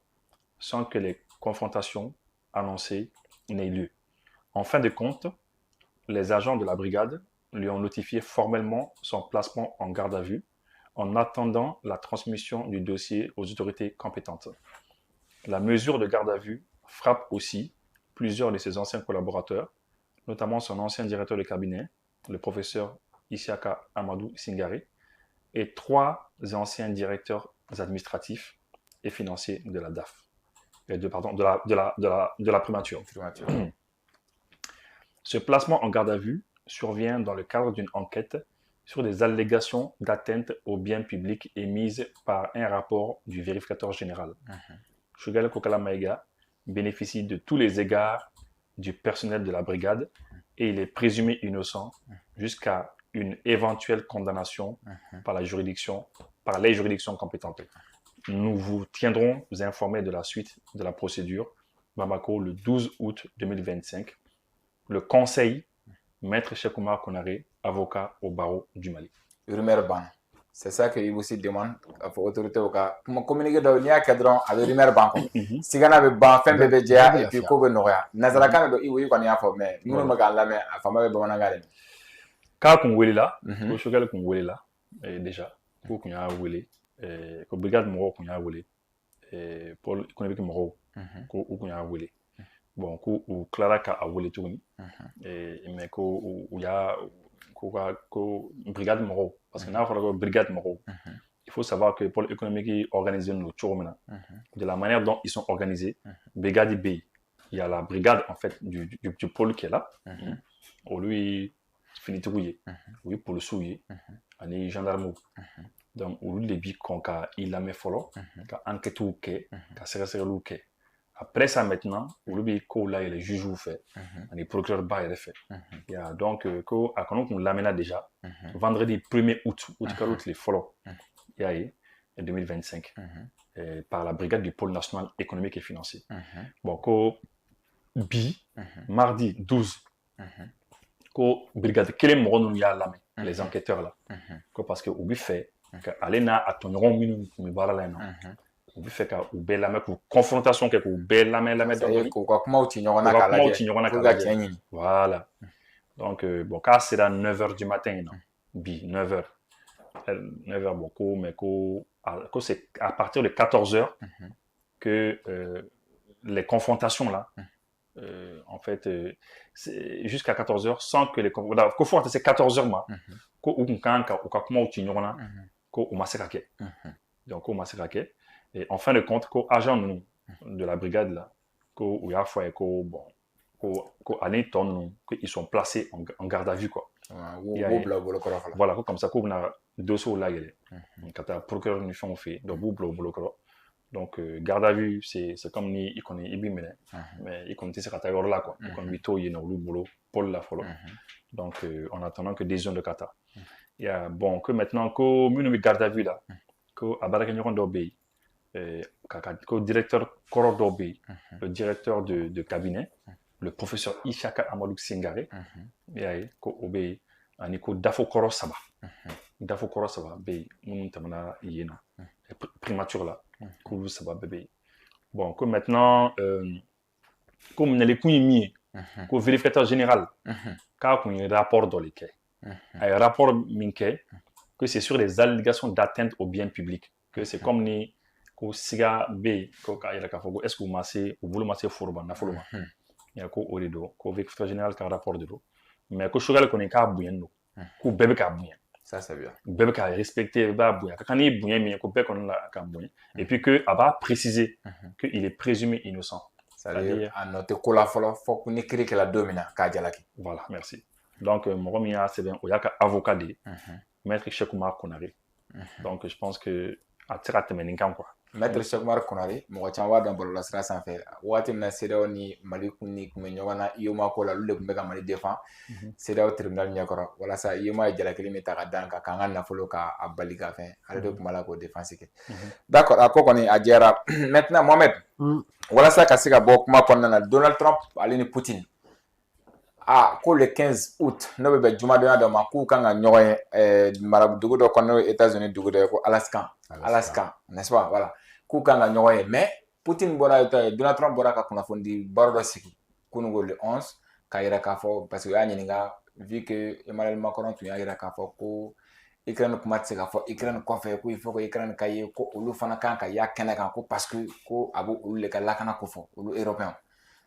Speaker 2: sans que les confrontation annoncée n'ait lieu. En fin de compte, les agents de la brigade lui ont notifié formellement son placement en garde à vue en attendant la transmission du dossier aux autorités compétentes. La mesure de garde à vue frappe aussi plusieurs de ses anciens collaborateurs, notamment son ancien directeur de cabinet, le professeur Isiaka Amadou Singare, et 3 anciens directeurs administratifs et financiers de la DAF, de la primature. Ce placement en garde à vue survient dans le cadre d'une enquête sur des allégations d'atteinte aux biens publics émises par un rapport du vérificateur général. Choguel Kokala Maïga bénéficie de tous les égards du personnel de la brigade et il est présumé innocent jusqu'à une éventuelle condamnation par les juridictions compétentes. Nous vous tiendrons informés de la suite de la procédure. Bamako, le 12 août 2025. Le conseil, Maître Cheikh Oumar Konaré, avocat au barreau du Mali.
Speaker 1: Rumeur ban. C'est ça que il aussi demande à l'autorité au cas. Pour communiquer dans le cadre avec rumeur ban. Si on a ban, fin bébé dia et puis qu'on noya. Nazaraka do iwi qu'on y a formé. Nous ne m'avons jamais à former bon angale.
Speaker 2: Quand on voulait là, au chocal qu'on voulait là, déjà, pour qu'on y a voulu, que brigade moro qu'on y a voulu, pour qu'on ait vu moro, qu'on y a voulu. Bon, ou Clara a voulu tourner, mais qu'il y a brigade moro, parce que nous avons brigade moro. Il faut savoir que pour l'économie qui organise nos tourments, de la manière dont ils sont organisés, brigade B, il y a la brigade en fait du pôle qui est là, où lui finit rouillé, oui pour le souiller, les gendarmes, donc où lui les bics il a mis follow, qu'a enquête ou qu'est, qu'a serré ou qu'est. Après ça maintenant, où lui là il est juge ou fait, les procureurs bas il fait. Il y a donc à quand on l'amène déjà, vendredi 1er août, les follow, il y a 2025, par la brigade du pôle national économique et financier. Bon, mardi 12. Brigade quel est nous y a là les enquêteurs là parce que au fait aller na atonron minu mi bara là non au fait ka ou belle la confrontation que ou belle la
Speaker 1: donc ko kuma uti nyona kala
Speaker 2: voilà donc bon quand c'est à 9h du matin non 9h beaucoup mais c'est à partir de 14h que les confrontations là en fait, c'est jusqu'à 14h sans que les confrontations, c'est 14h, moi. Donc, et en fin de compte, agent de la brigade là, ils sont placés en garde à vue, quoi. Voilà, comme ça, on a deux sauts là, quand le procureur nous fait, donc, garde à vue, c'est comme il connaît Ibimene, mais il connaît ces catégories là, quoi. Il connaît Vito, il y a le boulot, Paul la follow. Donc, en attendant que décision de Kata. Il y a, bon, que maintenant, que nous garde à vue là, que Abarakanyoron d'Obey, que directeur Koro d'Obey, le directeur de cabinet, le professeur Ishaka Amadou Singare, il y a, que Obey, un écho Dafo Koro Saba. Dafo Koro Saba, Bey, nous t'amena yéna. Primature là. Cool, ça va bébé. Bon, que maintenant, comme on a les couilles mis, que vérificateur général, car on a un rapport dans les quais. Un rapport minké, que c'est sur les allégations d'atteinte aux biens publics. Que c'est comme ni, que siga B, est-ce que vous massez, ou vous le massez fourban, na fourban. Il y a qu'au rideau, que vérificateur général, car rapport de l'eau. Mais que je suis qu'on est qu'à bouillir, que bébé qu'à bouillir.
Speaker 1: Ça, c'est bien.
Speaker 2: Bébé qui a respecté, quand il est bouillant, mais et puis que Abba précisé qu'il est présumé innocent.
Speaker 1: C'est-à-dire, à notre collaborateur, il faut qu'on écrit que la domine,
Speaker 2: voilà, merci. Donc, mon remia, c'est bien, il y a qu'un avocat de Maître Cheikh Oumar Konaré. Donc, je pense que, à tirer quoi.
Speaker 1: Maître Cheikh Oumar Konaré, moi, je suis dans le sera sans faire. Ouatim na sério ni Malikouni, mais Yona, Yoma Kola, le Mega Mali défend. C'est là au tribunal Nyakora. Voilà ça, Yoma et Jalakili Metagadanka, Kangana Foloka, à Baligafen, à l'eau Malako défense. D'accord, à quoi on est à Djera. Maintenant, Mohamed, voilà ça, Kassika Bokma pendant Donald Trump, Aline Poutine. Ah, le 15 août, nous avons Juma de Nadama, Koukanga Nyoye, Maraboudou, aux États-Unis, Alaska, n'est-ce pas? Voilà. Koukanga Nyoye, mais Poutine bɔra Donald Trump bɔra ka kunnafoni baro dɔ sigi kunungo le 11 k'a yira k'a fɔ parce que o y'a ɲininka vu que Emmanuel Macron tun y'a yira k'a fɔ ko Ukraine kuma tɛ se ka fɔ Ukraine kɔfɛ ko il faut que Ukraine ka ye ko olu fana kan ka y'a kɛnɛ kan ko parce que ko a b'u olu le ka lakana ko fɔ olu européens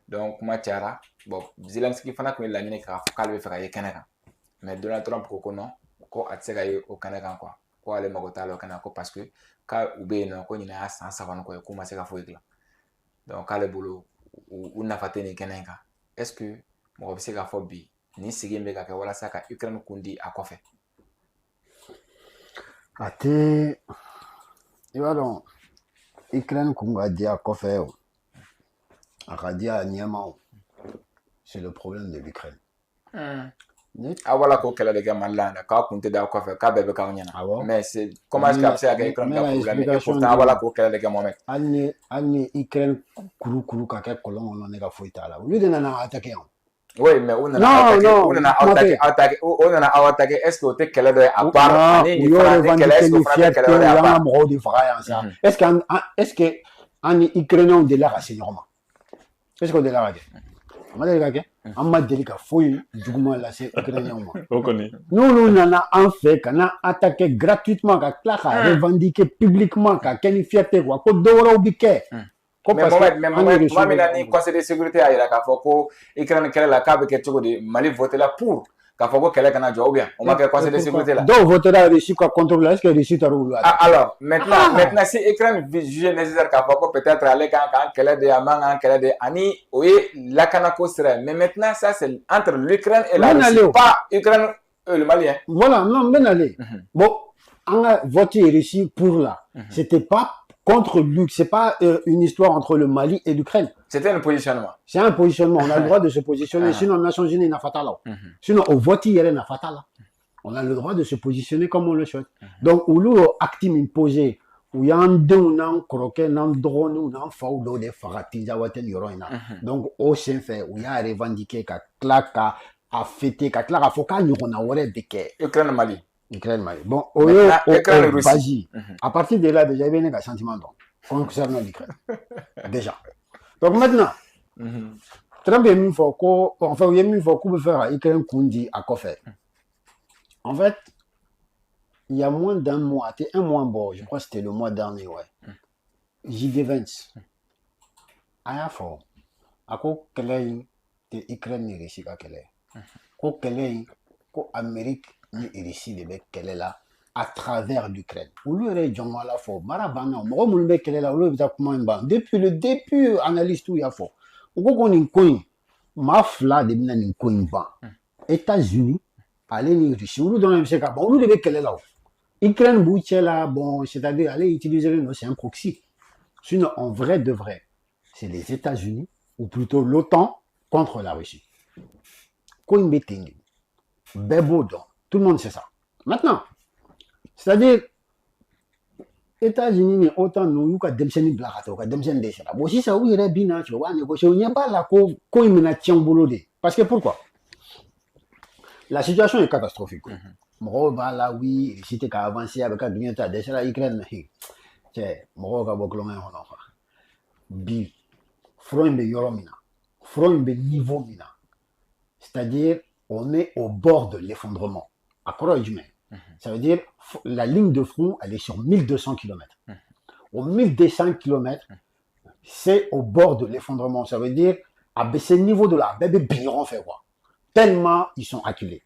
Speaker 1: donc kuma cayara bon Zelensky fana tun ye laɲini k'a fɔ k'ale bɛ fɛ ka ye kɛnɛ kan mais Donald Trump ko non ko a tɛ se ka ye o kɛnɛ kan quoi ko ale mago t'a la o kɛnɛ ko parce que k'a u bɛ yen nɔ ko ɲinɛ y'a san 3 kɔ ye k'u ma se ka foyi dilan donc k'ale bolo u nafa tɛ nin kɛnɛ in kan est-ce que mɔgɔ bɛ se k'a fɔ bi nin sigi in bɛ ka kɛ walasa ka Ukraine kun di a kɔfɛ.
Speaker 3: A tɛ i b'a dɔn Ukraine kun ka di a kɔfɛ o a ka di a ɲɛma o c'est le problème de l'Ukraine.
Speaker 1: A wala ko kɛlɛ de kɛ Mali la yan dɛ k'a kun tɛ da kɔfɛ k'a bɛɛ bɛ k'anw ɲɛna mais c'est comment est-ce que a bɛ se ka kɛ Ukraine ka problème et pourtant a wala ko kɛlɛ de kɛ Mohamed.
Speaker 3: Hali ni Ukraine kuru ka kɛ kɔlɔn kɔnɔ ne ka foyi t'a la olu de nana attaquer yan.
Speaker 1: Oui, mais on nana aw attaquer est-ce que o tɛ kɛlɛ dɔ ye à part ani nin fana tɛ kɛlɛ est-ce que o fana tɛ kɛlɛ dɔ ye à part
Speaker 3: mɔgɔw de faga yan sa est-ce que an ni Ukrainiens delila ka se ɲɔgɔn ma est-ce que o delila ka kɛ a ma deli ka kɛ an ma deli ka foyi juguman lase Ukrainiens ma n'olu nana an fɛ ka na attaquer gratuitement ka tila ka revendiquer publiquement ka kɛ ni fierté quoi ko dɔ wɛrɛw bi kɛ.
Speaker 1: Mais Mohamed tuma min na ni conseil de sécurité y'a yira k'a fɔ ko Ukraine kɛlɛ la k'a bɛ kɛ cogo di Mali voté la pour k'a fɔ ko kɛlɛ kana jɔ ou bien o ma kɛ conseil de sécurité la.
Speaker 3: Dɔw votera Russie ka contrôle la est-ce que Russie taara olu.
Speaker 1: Alors maintenant si Ukraine juge nécessaire k'a fɔ ko peut-être ale kan k'an kɛlɛ de a man k'an kɛlɛ de ani o ye lakanako sira ye mais maintenant ça c'est entre l'Ukraine et la Russie pas Ukraine et le Mali.
Speaker 3: Voilà non n bɛ nalen bon an ka vote Russie pour là c'était pas contre lui, c'est pas une histoire entre le Mali et l'Ukraine.
Speaker 1: C'était un positionnement.
Speaker 3: C'est un positionnement. On a le droit de se positionner. Sinon, Nations Unies n'a pas là. Sinon, au vote, il y a n'a pas là. On a le droit de se positionner comme on le souhaite. Donc, où l'on active imposé, où il y a un deux, ou un croquet, un drone, ou un faux, ou des faratiza, ou un yorona. Donc, au sein fait, où il y a revendiqué, qu'à claque, à fêter, qu'à claque, à faut qu'à yorona, ou à béquet.
Speaker 1: Ukraine Mali.
Speaker 3: Ukraine Mali. Bon, au Baji, à partir de là, déjà, il y a un sentiment concernant l'Ukraine. Déjà. Donc maintenant, Trump est mis pour qu'on peut faire Ukraine Kundi à Kofé. En fait, il y a moins d'un mois, un mois bon, je crois que c'était le mois dernier, ouais. JD Vance. À fort. À quoi qu'elle est Ukraine n'est réussi qu'à qu'elle est. Quoi qu'elle est, quoi Amérique ni ici de bec qu'elle est là à travers l'Ukraine. Ou lui Djongo la fo marabana mo mo bec qu'elle est là ou lui comment ban depuis le début analyse tout ya fo. Ou ko ni coin ma fla de bina ni coin ban. États-Unis aller ni Russie ou dans même ka bon ou lui bec qu'elle est là. Ukraine bouche là bon c'est-à-dire aller utiliser le c'est un proxy. Sinon en vrai de vrai, c'est les États-Unis ou plutôt l'OTAN contre la Russie. Coin betting. Bebodo. Tout le monde sait ça. Maintenant, c'est-à-dire, États-Unis, autant nous, que Demseni Blakato, que Demseni Deshara. Bon, si ça, oui, il est bien, tu vois, il n'y a pas la co-immunation. Parce que pourquoi? La situation est catastrophique. Moi, là, oui, si tu as avancé avec la Guinée, Deshara, Ukraine, c'est, moi, je vais vous dire, bi, front de Yoromina, front de niveau mina. C'est-à-dire, on est au bord de l'effondrement. À Croix-Humain. Ça veut dire la ligne de front, elle est sur 1200 km. Au 1200 km, c'est au bord de l'effondrement. Ça veut dire, à ce niveau de là, bébé biron fait quoi? Tellement ils sont acculés.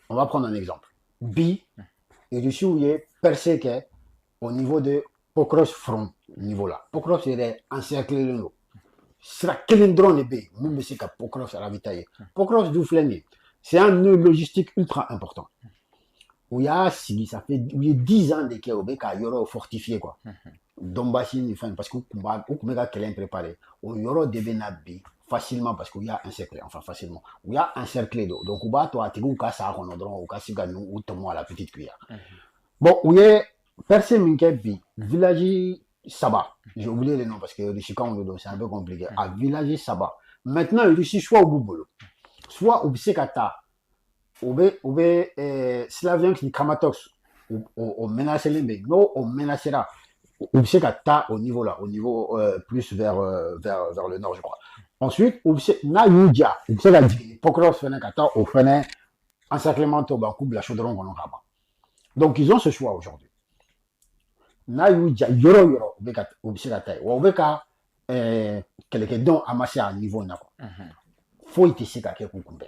Speaker 3: On va prendre un exemple. Bi, et Russie où il est percé au niveau de Pokros front, niveau là. Pokros est encerclé le lot. C'est quel drone est bé, même si Pokros a ravitaillé. Pokros d'où flingué. C'est un nœud logistique ultra important. Où il y a, ça fait 10 ans de Kéobé qui a yoro fortifié quoi. Dombashi, parce que Kumega Kelen préparé. Où yoro devenabi facilement parce qu'il y a un cercle, enfin facilement. Où il y a un cercle d'eau. Donc, où tu as tigou kasa ronodron ou kasiganou ou tomo à la petite cuillère. Bon, où il y a percé Minkebi, village Saba. J'ai oublié le nom parce que le c'est un peu compliqué. À village Saba. Maintenant, il réussit soit au Boubolo. Soit au Bsekata, au Slaviens qui Kamatox, au menacé les mecs, non, au menacera, Ou c'est qu'à ta au niveau là, au niveau plus vers le nord, je crois. Ensuite, ou c'est na yuja, ou c'est la Pokros fene kata au fene encerclement au bancoup la chaudron qu'on a. Donc ils ont ce choix aujourd'hui. Na yuja yoro ou c'est la taille. Ou beka quelqu'un don amassé à niveau na quoi. Faut y tisser kake kukumbe.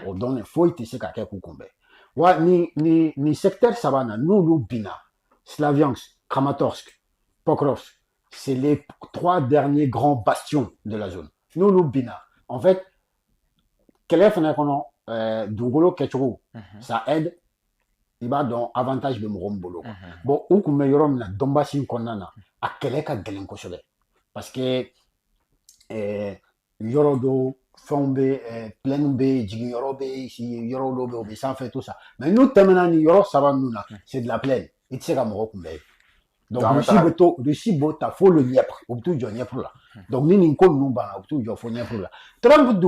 Speaker 3: Au donne faut y tisser kake kukumbe. Wa ni secteur savana nous bina Slaviansk, Kramatorsk, Pokrovsk, c'est les 3 derniers grands bastions de la zone. Nous, Bina. En fait, quel est le Dungolo Ketchou, ça aide, il va dans avantage de Morombolo. Bon, où qu'on me yorom na Donbassin konana, à quel est qu'à Kosobe. Parce que, Yorodo, Fombe, Plenbe, Jigi Yorobe, Yorodo, ça fait tout ça. Mais nous, Temenani, Yoro, ça va nous là, c'est de la plaine. Il tire à Morokumbe. Donc, Russie, Bota, faut le Nièvre, ou tout le Nièvre là. Donc, nous, nous, ou tout le Nièvre là. Trump,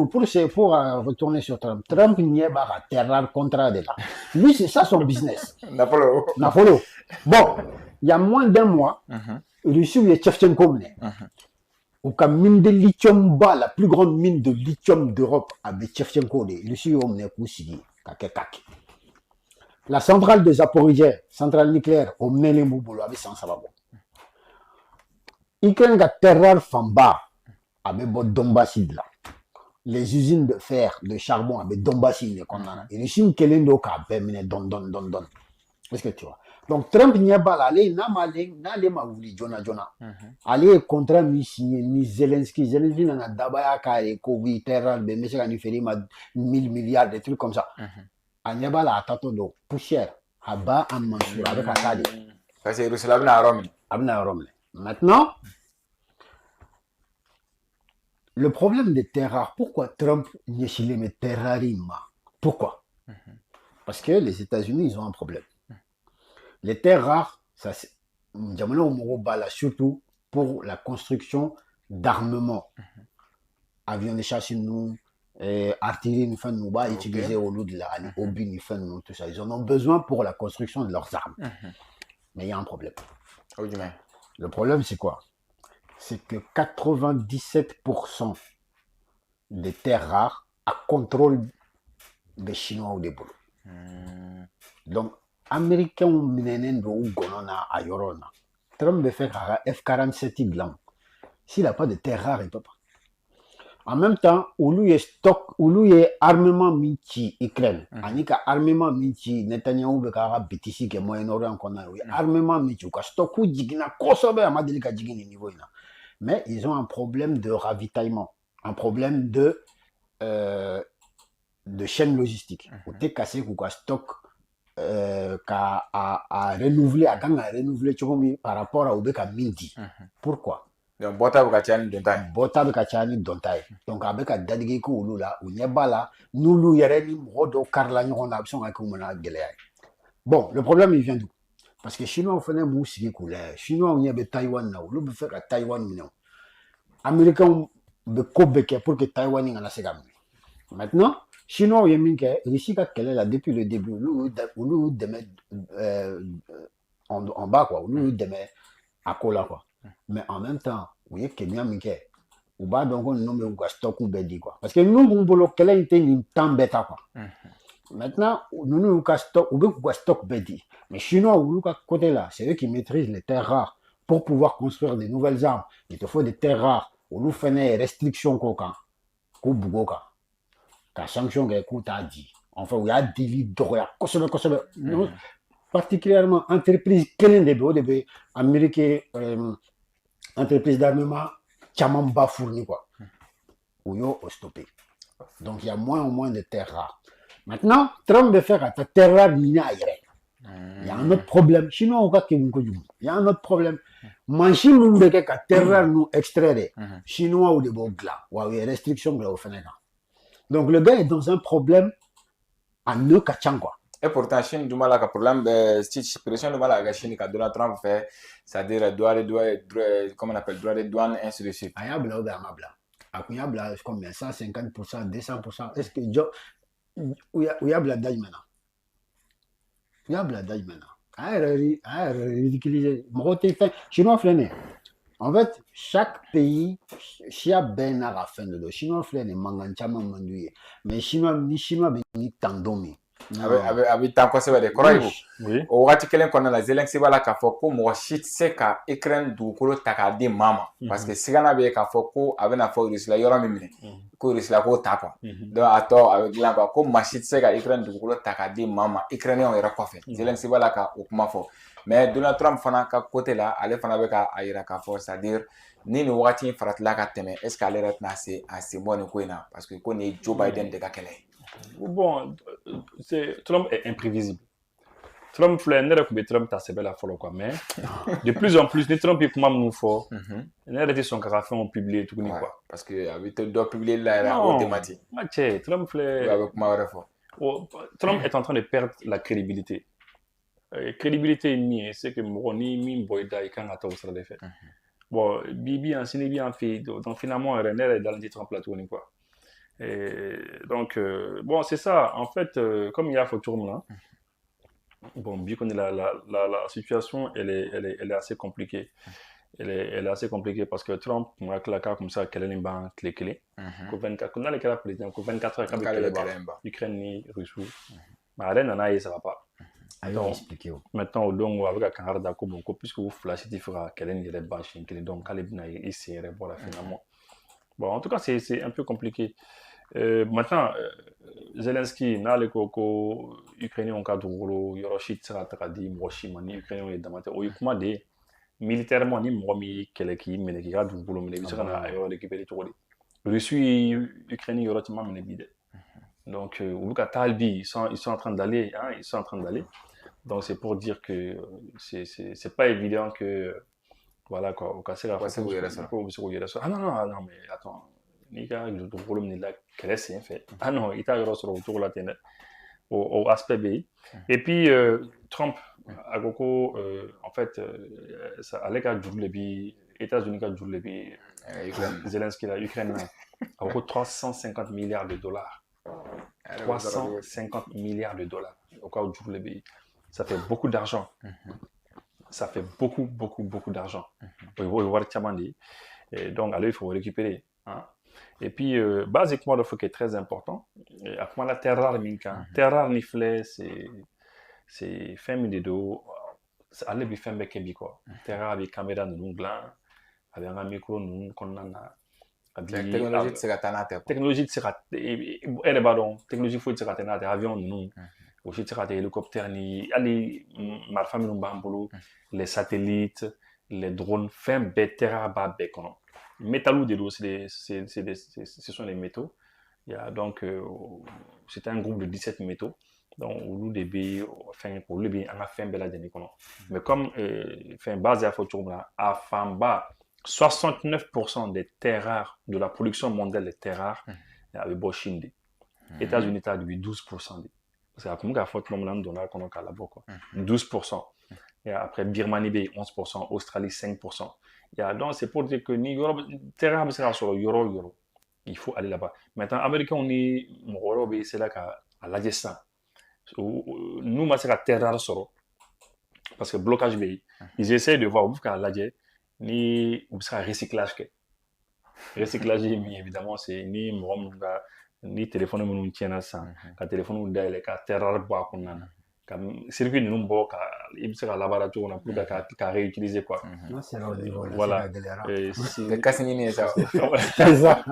Speaker 3: pour retourner sur Trump, Trump, Nièvre, a terre contrat de là. Lui, c'est ça son business. Napolo. Bon, il y a moins d'un mois, Russie, il y a Tchevchenko, ou la mine de lithium bas, la plus grande mine de lithium d'Europe, avec Tchevchenko, Russie, on est poussé, kake. La centrale de Zaporizhzhia, centrale nucléaire, au Melemboubolo, avec sans sababo. Ukraine a terre famba, avec bon Donbassi là. Les usines de fer, de charbon, avec Donbassi, et les Chines qui l'ont fait, don. Est-ce que tu vois? Donc, Trump n'y a pas allé, n'a pas voulu, Jonah. Allez, contrat, ni Zelensky n'a d'abord qu'à Covid, terre, mais monsieur, il fait 1000 milliards, des trucs comme ça. Anyaba la tato do poussière haba en Mansour avec Assad.
Speaker 1: Ça c'est Russie à
Speaker 3: Rome. Maintenant, le problème des terres rares, pourquoi Trump n'y chile mais terres rares? Pourquoi? Parce que les États-Unis ils ont un problème. Les terres rares, ça c'est surtout pour la construction d'armements. Avions de chasse nous. Artillerie nous fait nous bas utiliser au lieu de la obus nous fait nous tout ça. Ils en ont besoin pour la construction de leurs armes. Mais il y a un problème. Le problème c'est quoi? C'est que 97% des terres rares à contrôle des Chinois ou des Boulots. Donc, Américains ou Minenendo ou Gonona à Yorona. Trump veut faire F-47 blanc. S'il n'a pas de terres rares, il ne peut pas. En même temps, où il y a stock, où il y a armement minti Ukraine, anika armement minti Netanyahu bekara BTC que Moyen-Orient qu'on a, armement minti, ou stock ou digna kosobe à madelika digni niveau ina. Mais ils ont un problème de ravitaillement, un problème de chaîne logistique. Ou t'es cassé ou quoi stock à renouveler, à renouveler par rapport à Obeka minti. Pourquoi?
Speaker 1: Donc, bota
Speaker 3: beka chani dontai. Donc, avec un dadigé ou là, ou nyebala, nous lui yereni modo karla nyon abson à kumana gelea. Bon, le problème il vient d'où? Parce que Chinois font un moussi couleur. Chinois on y a Taïwan là, ou l'on fait à Taïwan non. Américains de Kobeke pour que Taïwan y en a ses gamins. Maintenant, Chinois on y a mis que ici qu'elle est là depuis le début, nous demet en bas quoi, nous demet à Kola quoi. Mais en même temps, vous voyez que Kenya Mike, ou bas donc on nomme ou stock ou bedi quoi. Parce que nous on bolo qu'elle était une temps bêta quoi. Maintenant, nous nous stock ou stock bedi. Mais Chinois ou côté là, c'est eux qui maîtrisent les terres rares pour pouvoir construire des nouvelles armes. Il te faut des terres rares. Ou nous faisons des restrictions quoi. Ou bougoka. Ka sanction que coup t'a dit. Enfin, il y a des livres d'or, particulièrement entreprise quelle des américains entreprise d'armement Chamamba fourni quoi. Ou yo stoppé. Donc il y a moins ou moins de terres rares. Maintenant, Trump veut faire à ta terre rare il y a un autre problème. Chinois au cas il y a un autre problème. Manchi nous de que terre rare nous extraire. Chinois ou des bogla. Ou il y a restriction là au Sénégal. Donc le gars est dans un problème à ne kachan quoi.
Speaker 1: Et pourtant, Chine, du mal à problème, si pression du mal à la Chine, quand Donald Trump fait, c'est-à-dire droit comment on appelle, droit de douane, ainsi de suite.
Speaker 3: Ayabla ou Amabla. Akuyabla, combien 150%, 200%. Est-ce que Uyabla d'Aïmana? Uyabla d'Aïmana. ridiculiser. Chinois freine. En fait, chaque pays, s'il y a ben à la fin de l'eau, Chinois freine, manganchama manduye. Mais ni Chinois ni tandomi.
Speaker 1: A bɛ taa kosɛbɛ de kɔrɔ ye
Speaker 2: Oui.
Speaker 1: o waati kelen kɔnɔna la Zelensky b'a la k'a fɔ ko mɔgɔ si tɛ se ka Ukraine dugukolo ta k'a di maa ma parce que sigana bɛ yen k'a fɔ ko a bɛna fɔ Russie la yɔrɔ min minɛ ko Russie la k'o ta quoi donc a tɔ a bɛ dilan quoi ko maa si tɛ se ka Ukraine dugukolo ta k'a di maa ma Ukrainiens yɛrɛ kɔfɛ Zelensky b'a la ka o kuma fɔ mais Donald Trump fana ka côté la ale fana bɛ ka a jira k'a fɔ c'est à dire ni nin wagati in faratila ka tɛmɛ est ce que ale yɛrɛ tɛna se a sen bɔ nin ko in na parce que ko nin ye Joe Biden de ka kɛlɛ ye.
Speaker 2: Bon, Trump est imprévisible. Trump Trump ta sɛbɛ la fɔlɔ quoi mais de plus en plus ni Trump ye kuma minnu fɔ ne yɛrɛ tɛ sɔn k'a ka fɛnw publier tuguni quoi
Speaker 1: parce que a bɛ to dɔ publier la yɛrɛ a b'o démenti
Speaker 2: ma cɛ Trump filɛ
Speaker 1: a bɛ kuma wɛrɛ fɔ
Speaker 2: Trump est en train de perdre la crédibilité crédibilité ye min ye c'est que mɔgɔ ni min bɔ i da i kan ka taa o sira de fɛ bon bi yan sini bi yan fɛ yen donc finalement yɛrɛ ne yɛrɛ dalen tɛ Trump la tuguni quoi. Et donc, bon, c'est ça. En fait, comme il y a Photoum là, bon, bien qu'on ait la situation, elle est assez compliquée. Elle est assez compliquée parce que Trump, on a claqué comme ça, qu'elle est une banque clé. Qu'on a les cas président, que 24 heures, quand Ukraine ni Russie. Mais rien n'en a, ça va pas. Maintenant, au long, avec un camarade d'accord, bon, puisque vous flashez, il fera qu'elle est une bâche, donc, elle est bien ici, voilà, finalement. Bon, en tout cas, c'est un peu compliqué. Maintenant, Zelensky, n'a les coco, Ukrainiens ont cadre rôle, Yoroshit sera tradi, Moshima, ni Ukrainiens et Damate, ou Yukuma de militairement, ni Momi, Keleki, Meneki, du boulot, mais les gens ont récupéré tout. Russie, Ukrainiens, Yorotima, Menebide. Donc, au cas Talbi, ils sont en train d'aller, hein, ils sont en train d'aller. Donc, c'est pour dire que c'est pas évident que. Voilà quoi, au cas c'est la façon ah non, mais attends, il y a le problème de la Grèce, en fait. Ah non, il y a un autour de la au aspect BI. Et puis, Trump, à Goko, en fait, ça allait qu'à les États-Unis qu'à les Zelensky, la Ukraine, à Goko 350 milliards de dollars. 350 milliards de dollars au cas où les pays. Ça fait beaucoup d'argent. Ça fait beaucoup d'argent. Donc, alors, il faut récupérer. Hein. Et puis, basiquement, le faut qui est très important. Après, la terre rare, terre rare, c'est fin de dos. Allez, bien, fin de quoi. Terre rare, avec caméra, nous, blanc, avec un micro, nous, qu'on a.
Speaker 1: Technologie de Segatanate.
Speaker 2: Technologie de Segatanate. Technologie de Segatanate, avion, nous. Aussi, tu as des hélicoptères, ma famille nous les satellites, les drones, fin bétera bas bécono. Métallou de l'eau, ce sont les métaux. Il y a donc, c'est un groupe de 17 métaux. Donc, au lieu de B, enfin, pour le B, on a fait belle année. Mais comme, fin base à photo, à fin bas, 69% des terres rares, de la production mondiale des terres rares, il y avait Bochinde. États-Unis, tu as 12%. C'est à comment faut qu'on donne qu'on a là-bas quoi. 12%. Et après Birmanie 11%, Australie 5%. Et donc c'est pour dire que ni terrain sera sur euro. Il faut aller là-bas. Maintenant américain on est Moro c'est là qu'à l'Afghanistan. Nous ma sera terrain sur parce que blocage pays. Ils essaient de voir où qu'à l'Afghanistan ni où sera recyclage que. Recyclage évidemment c'est ni Moronga ni téléphone nous tient ça ka téléphone nous d'aller ka terror ba kunana ka circuit nous bo ka ibsa ka laboratoire na pour ka réutiliser quoi voilà
Speaker 1: c'est cassini ça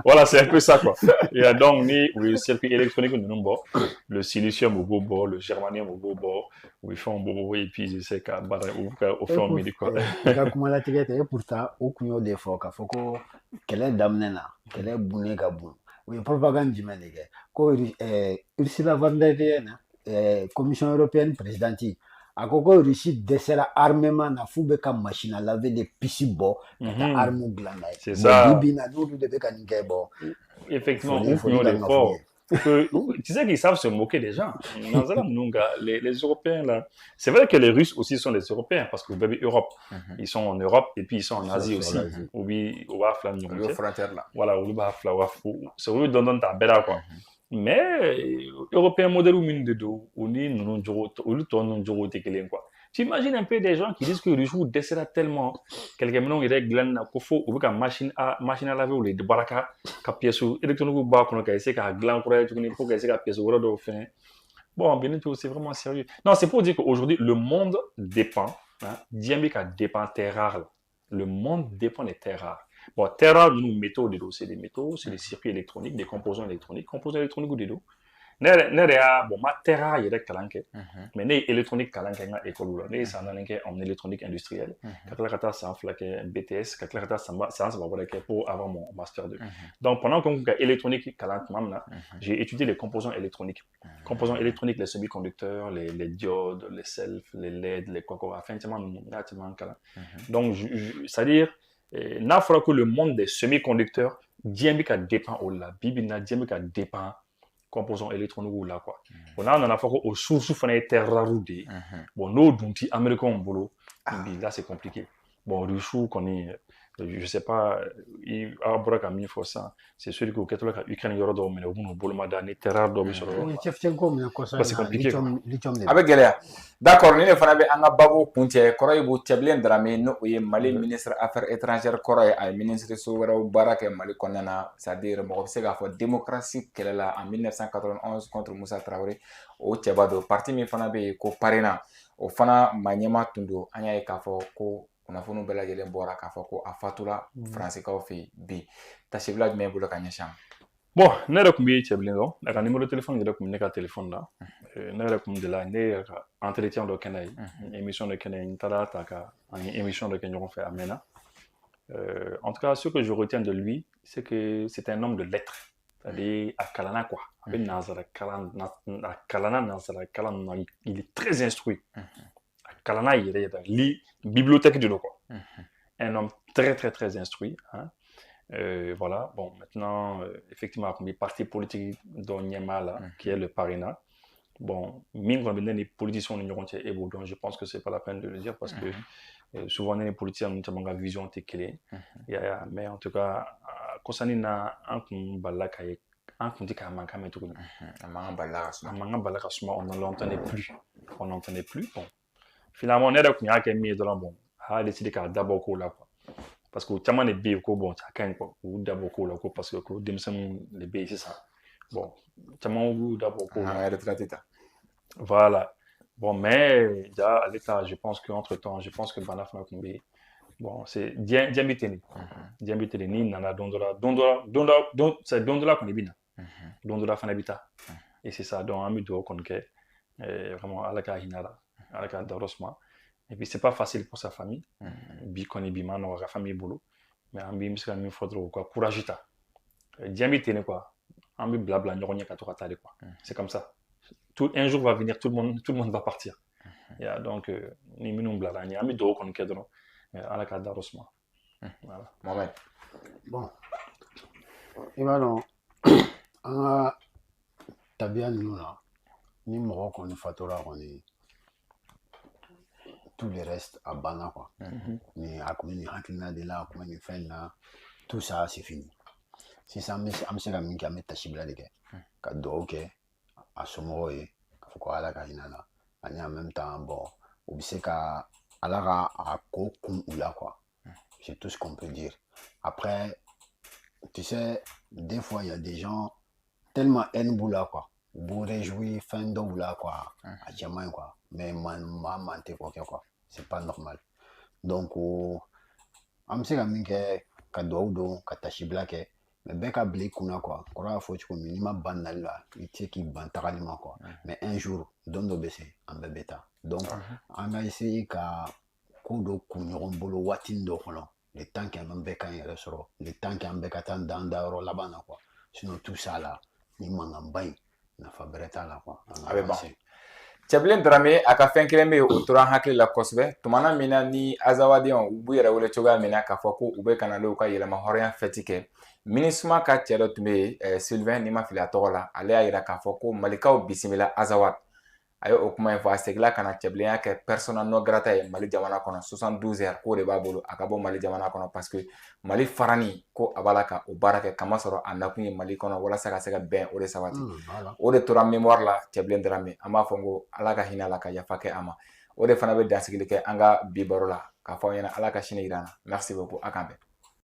Speaker 2: voilà c'est un peu ça quoi et donc ni le circuit électronique nous bo le silicium au bo le germanium au bo oui font bo et puis c'est ka au fond midi quoi
Speaker 3: ka kuma la tigete et pourtant au kunyo des fois ka foko kele damnena kele bune ka bun oui, propagande jumɛn de kɛ ko Ursula von der Leyen commission européenne présidente a ko Russie dɛsɛra armement na f'u bɛ ka machine à laver de pisi bɔ ka taa armes dilan n'a ye.
Speaker 2: C'est ça.
Speaker 3: Bi na n'olu de bɛ ka nin kɛ bɔ.
Speaker 2: Effectivement, tu sais qu'ils savent se moquer des gens. Les Européens, là, c'est vrai que les Russes aussi sont des Européens parce que vous avez Europe. Ils sont en Europe et puis ils sont en Asie aussi. Oui, au
Speaker 1: frontière là.
Speaker 2: Voilà, c'est eux donnent ta bella quoi. Mais Européens modèles ou mine de dos, ou ni nous tournons quoi. Tu imagines un peu des gens qui disent que Ruchou décédera tellement, quelqu'un maintenant il règle qu'il faut ou machine à laver ou les baraka, qu'à pièce ou électronique bas qu'on a essayé qu'à gland pour être une époque essayé qu'à pièce ou de fin. Bon, bien sûr, c'est vraiment sérieux. Non, c'est pour dire qu'aujourd'hui, le monde dépend. Diambica dépend terres rares. Le monde dépend des terres rares. Bon, terres rares, nous mettons des dossiers, des métaux, c'est des circuits électroniques, des composants électroniques ou des dos. Bon, ma terre rare, il y a des calanques. Mais les électroniques calanques, il y a école là. Ça en électronique industrielle. Quand ça en flaque BTS, quand ça va pour avoir mon master 2. Donc, pendant qu'on a électronique calanque, j'ai étudié les composants électroniques. Composants électroniques, les semi-conducteurs, les diodes, les selfs, les LED, les quoi, enfin, donc, c'est-à-dire, n'a pas que le monde des semi-conducteurs, Diambica dépend au la Bibina, Diambica dépend composants électroniques ou là quoi. Bon là on en a fait au sous fenêtre terre roudé. Bon nos dunti américains boulot. Là c'est compliqué. Bon Ruchou qu'on est je sais pas il a braka mi for ça. C'est celui qui au catholique Ukraine yoro do mais au boulot madane terre do bi solo. C'est compliqué.
Speaker 1: Avec Galia. D'accord, ni ne fana be anga babo kunte koroy bu Tcheblen Dramé no ye Mali ministre affaires étrangères koroy ay ministre souverain baraka Mali konana, c'est-à-dire mo se ga fo démocratie qu'elle a en 1991 contre Moussa Traoré au Tchebado parti mi fana be ko parena o fana manyema tundo anya e ka fo ko on a fonu bela jelen bora ka fo ko afatula français ka fi bi tashibla jumé bolo ka nyasham.
Speaker 2: Bon, ne yɛrɛ kun bɛ Tcheblen dɔn, a ka numéro téléphone yɛrɛ kun bɛ ne ka téléphone na. Ne yɛrɛ kun delila ne yɛrɛ ka entretien dɔ kɛ n'a ye, émission dɔ kɛ n'a ye, n taara ta ka an ye émission dɔ kɛ ɲɔgɔn fɛ a mɛnna. En tout cas, ce que je retiens de lui, c'est que c'est un homme de lettres. C'est-à-dire a kalana quoi. A bɛ nanzara kalan, a kalana nanzara kalan na, il est très instruit. A kalana yɛrɛ yɛrɛ li bibliothèque de l'eau quoi. Un homme très très très instruit. Hein. Voilà, bon, maintenant, effectivement, les partis politiques dont Niamala, qui est le Parina, bon, les politiciens donc je pense que c'est pas la peine de le dire parce que souvent les politiciens ont une vision clé. Mais en tout cas, concernant un balakaye, un dit qu'un manque à mettre on ne l'entendait plus. On n'entendait plus. Bon, finalement, on est là qui a mis de bon, a décidé qu'à d'abord là quoi. Parce que tellement les bébés bon ça quand quoi ou d'abord là quoi parce que les bébés c'est ça bon tellement ou d'abord voilà bon mais déjà à l'état je pense qu'entre temps je pense que Banaf Makumbi bon c'est Diambiteni ni nana dondola c'est dondola qu'on est bien dondola fanabita et c'est ça donc ami do qu'on que vraiment à la kahinara à la darosma. Et puis, c'est pas facile pour sa famille. Bikoni Bima, non, la famille boulot. Mais en bim, c'est quand même faudra quoi, courage. Diamité, quoi. En bim, blabla, n'y a quoi. C'est comme ça. Un jour va venir, tout le monde va partir. Yeah, donc, ni minum blabla, ni ami do qu'on cadre, à la cadre d'arrosement. Voilà.
Speaker 1: Mohamed.
Speaker 3: Bon. Et ben non. T'as bien nous là. Ni moi qu'on est fatora, on est. Tout le reste à Bana quoi. Mais à combien de hakina de là, combien de fin là, tout ça c'est fini. Si ça me c'est la minga mettre chibla de que cadeau ok à somo et faut quoi la kahina là. En même temps bon, ou c'est qu'à la à ko ou là quoi. C'est tout ce qu'on peut dire. Après tu sais des fois il y a des gens tellement haine boula quoi. Vous réjouir fin d'eau là quoi. À Tchamaï quoi. Mais menté quoi. C'est pas normal. Donc, am se ka min kɛ ka duwawu don ka tasi bila kɛ mais bɛɛ ka bila I kunna quoi. Kɔrɔ y'a fɔ cogo min n'i ma ban nali la I tɛ k'i ban tagali ma quoi. Mais un jour don dɔ bɛ se an bɛɛ bɛ taa. Donc an ka essayer ka ko dɔ kun ɲɔgɔn bolo waatinin dɔ kɔnɔ le temps que an bɛɛ k'an yɛrɛ sɔrɔ le temps que an bɛɛ ka taa dan dayɔrɔ laban na quoi. Sinon tout ça là ni mankan ba in nafa bɛrɛ t'a la quoi.
Speaker 1: A bɛ ban. Tcheblen Dramé a ka fɛn kelen bɛ yen o tora hakili la kosɛbɛ tumana min na ni azawadenw u b'u yɛrɛ wele cogoya min na k'a fɔ ko u bɛ ka na n'u ka yɛlɛma hɔrɔnya fɛti kɛ MINUSMA ka cɛ dɔ tun bɛ yen Sylvain n'i ma fili a tɔgɔ la ale y'a jira k'a fɔ ko malikaw bisimila Azawad a ye o kuma in fɔ a segila ka na Tcheblen kɛ persona non grata ye Mali jamana kɔnɔ 72 heures k'o de b'a bolo a ka bɔ Mali jamana kɔnɔ parce que Mali farani ko a b'a la ka o baara kɛ kamasɔrɔ a nakun ye Mali kɔnɔ walasa ka se ka bɛn o de sabati o de tora mémoire la Tcheblen Dramé an b'a fɔ n ko Ala ka hinɛ a la ka yafa kɛ a ma o de fana bɛ dansigili kɛ an ka bi baro la k'a fɔ aw ɲɛna Ala ka sini jira an na merci beaucoup a k'an bɛn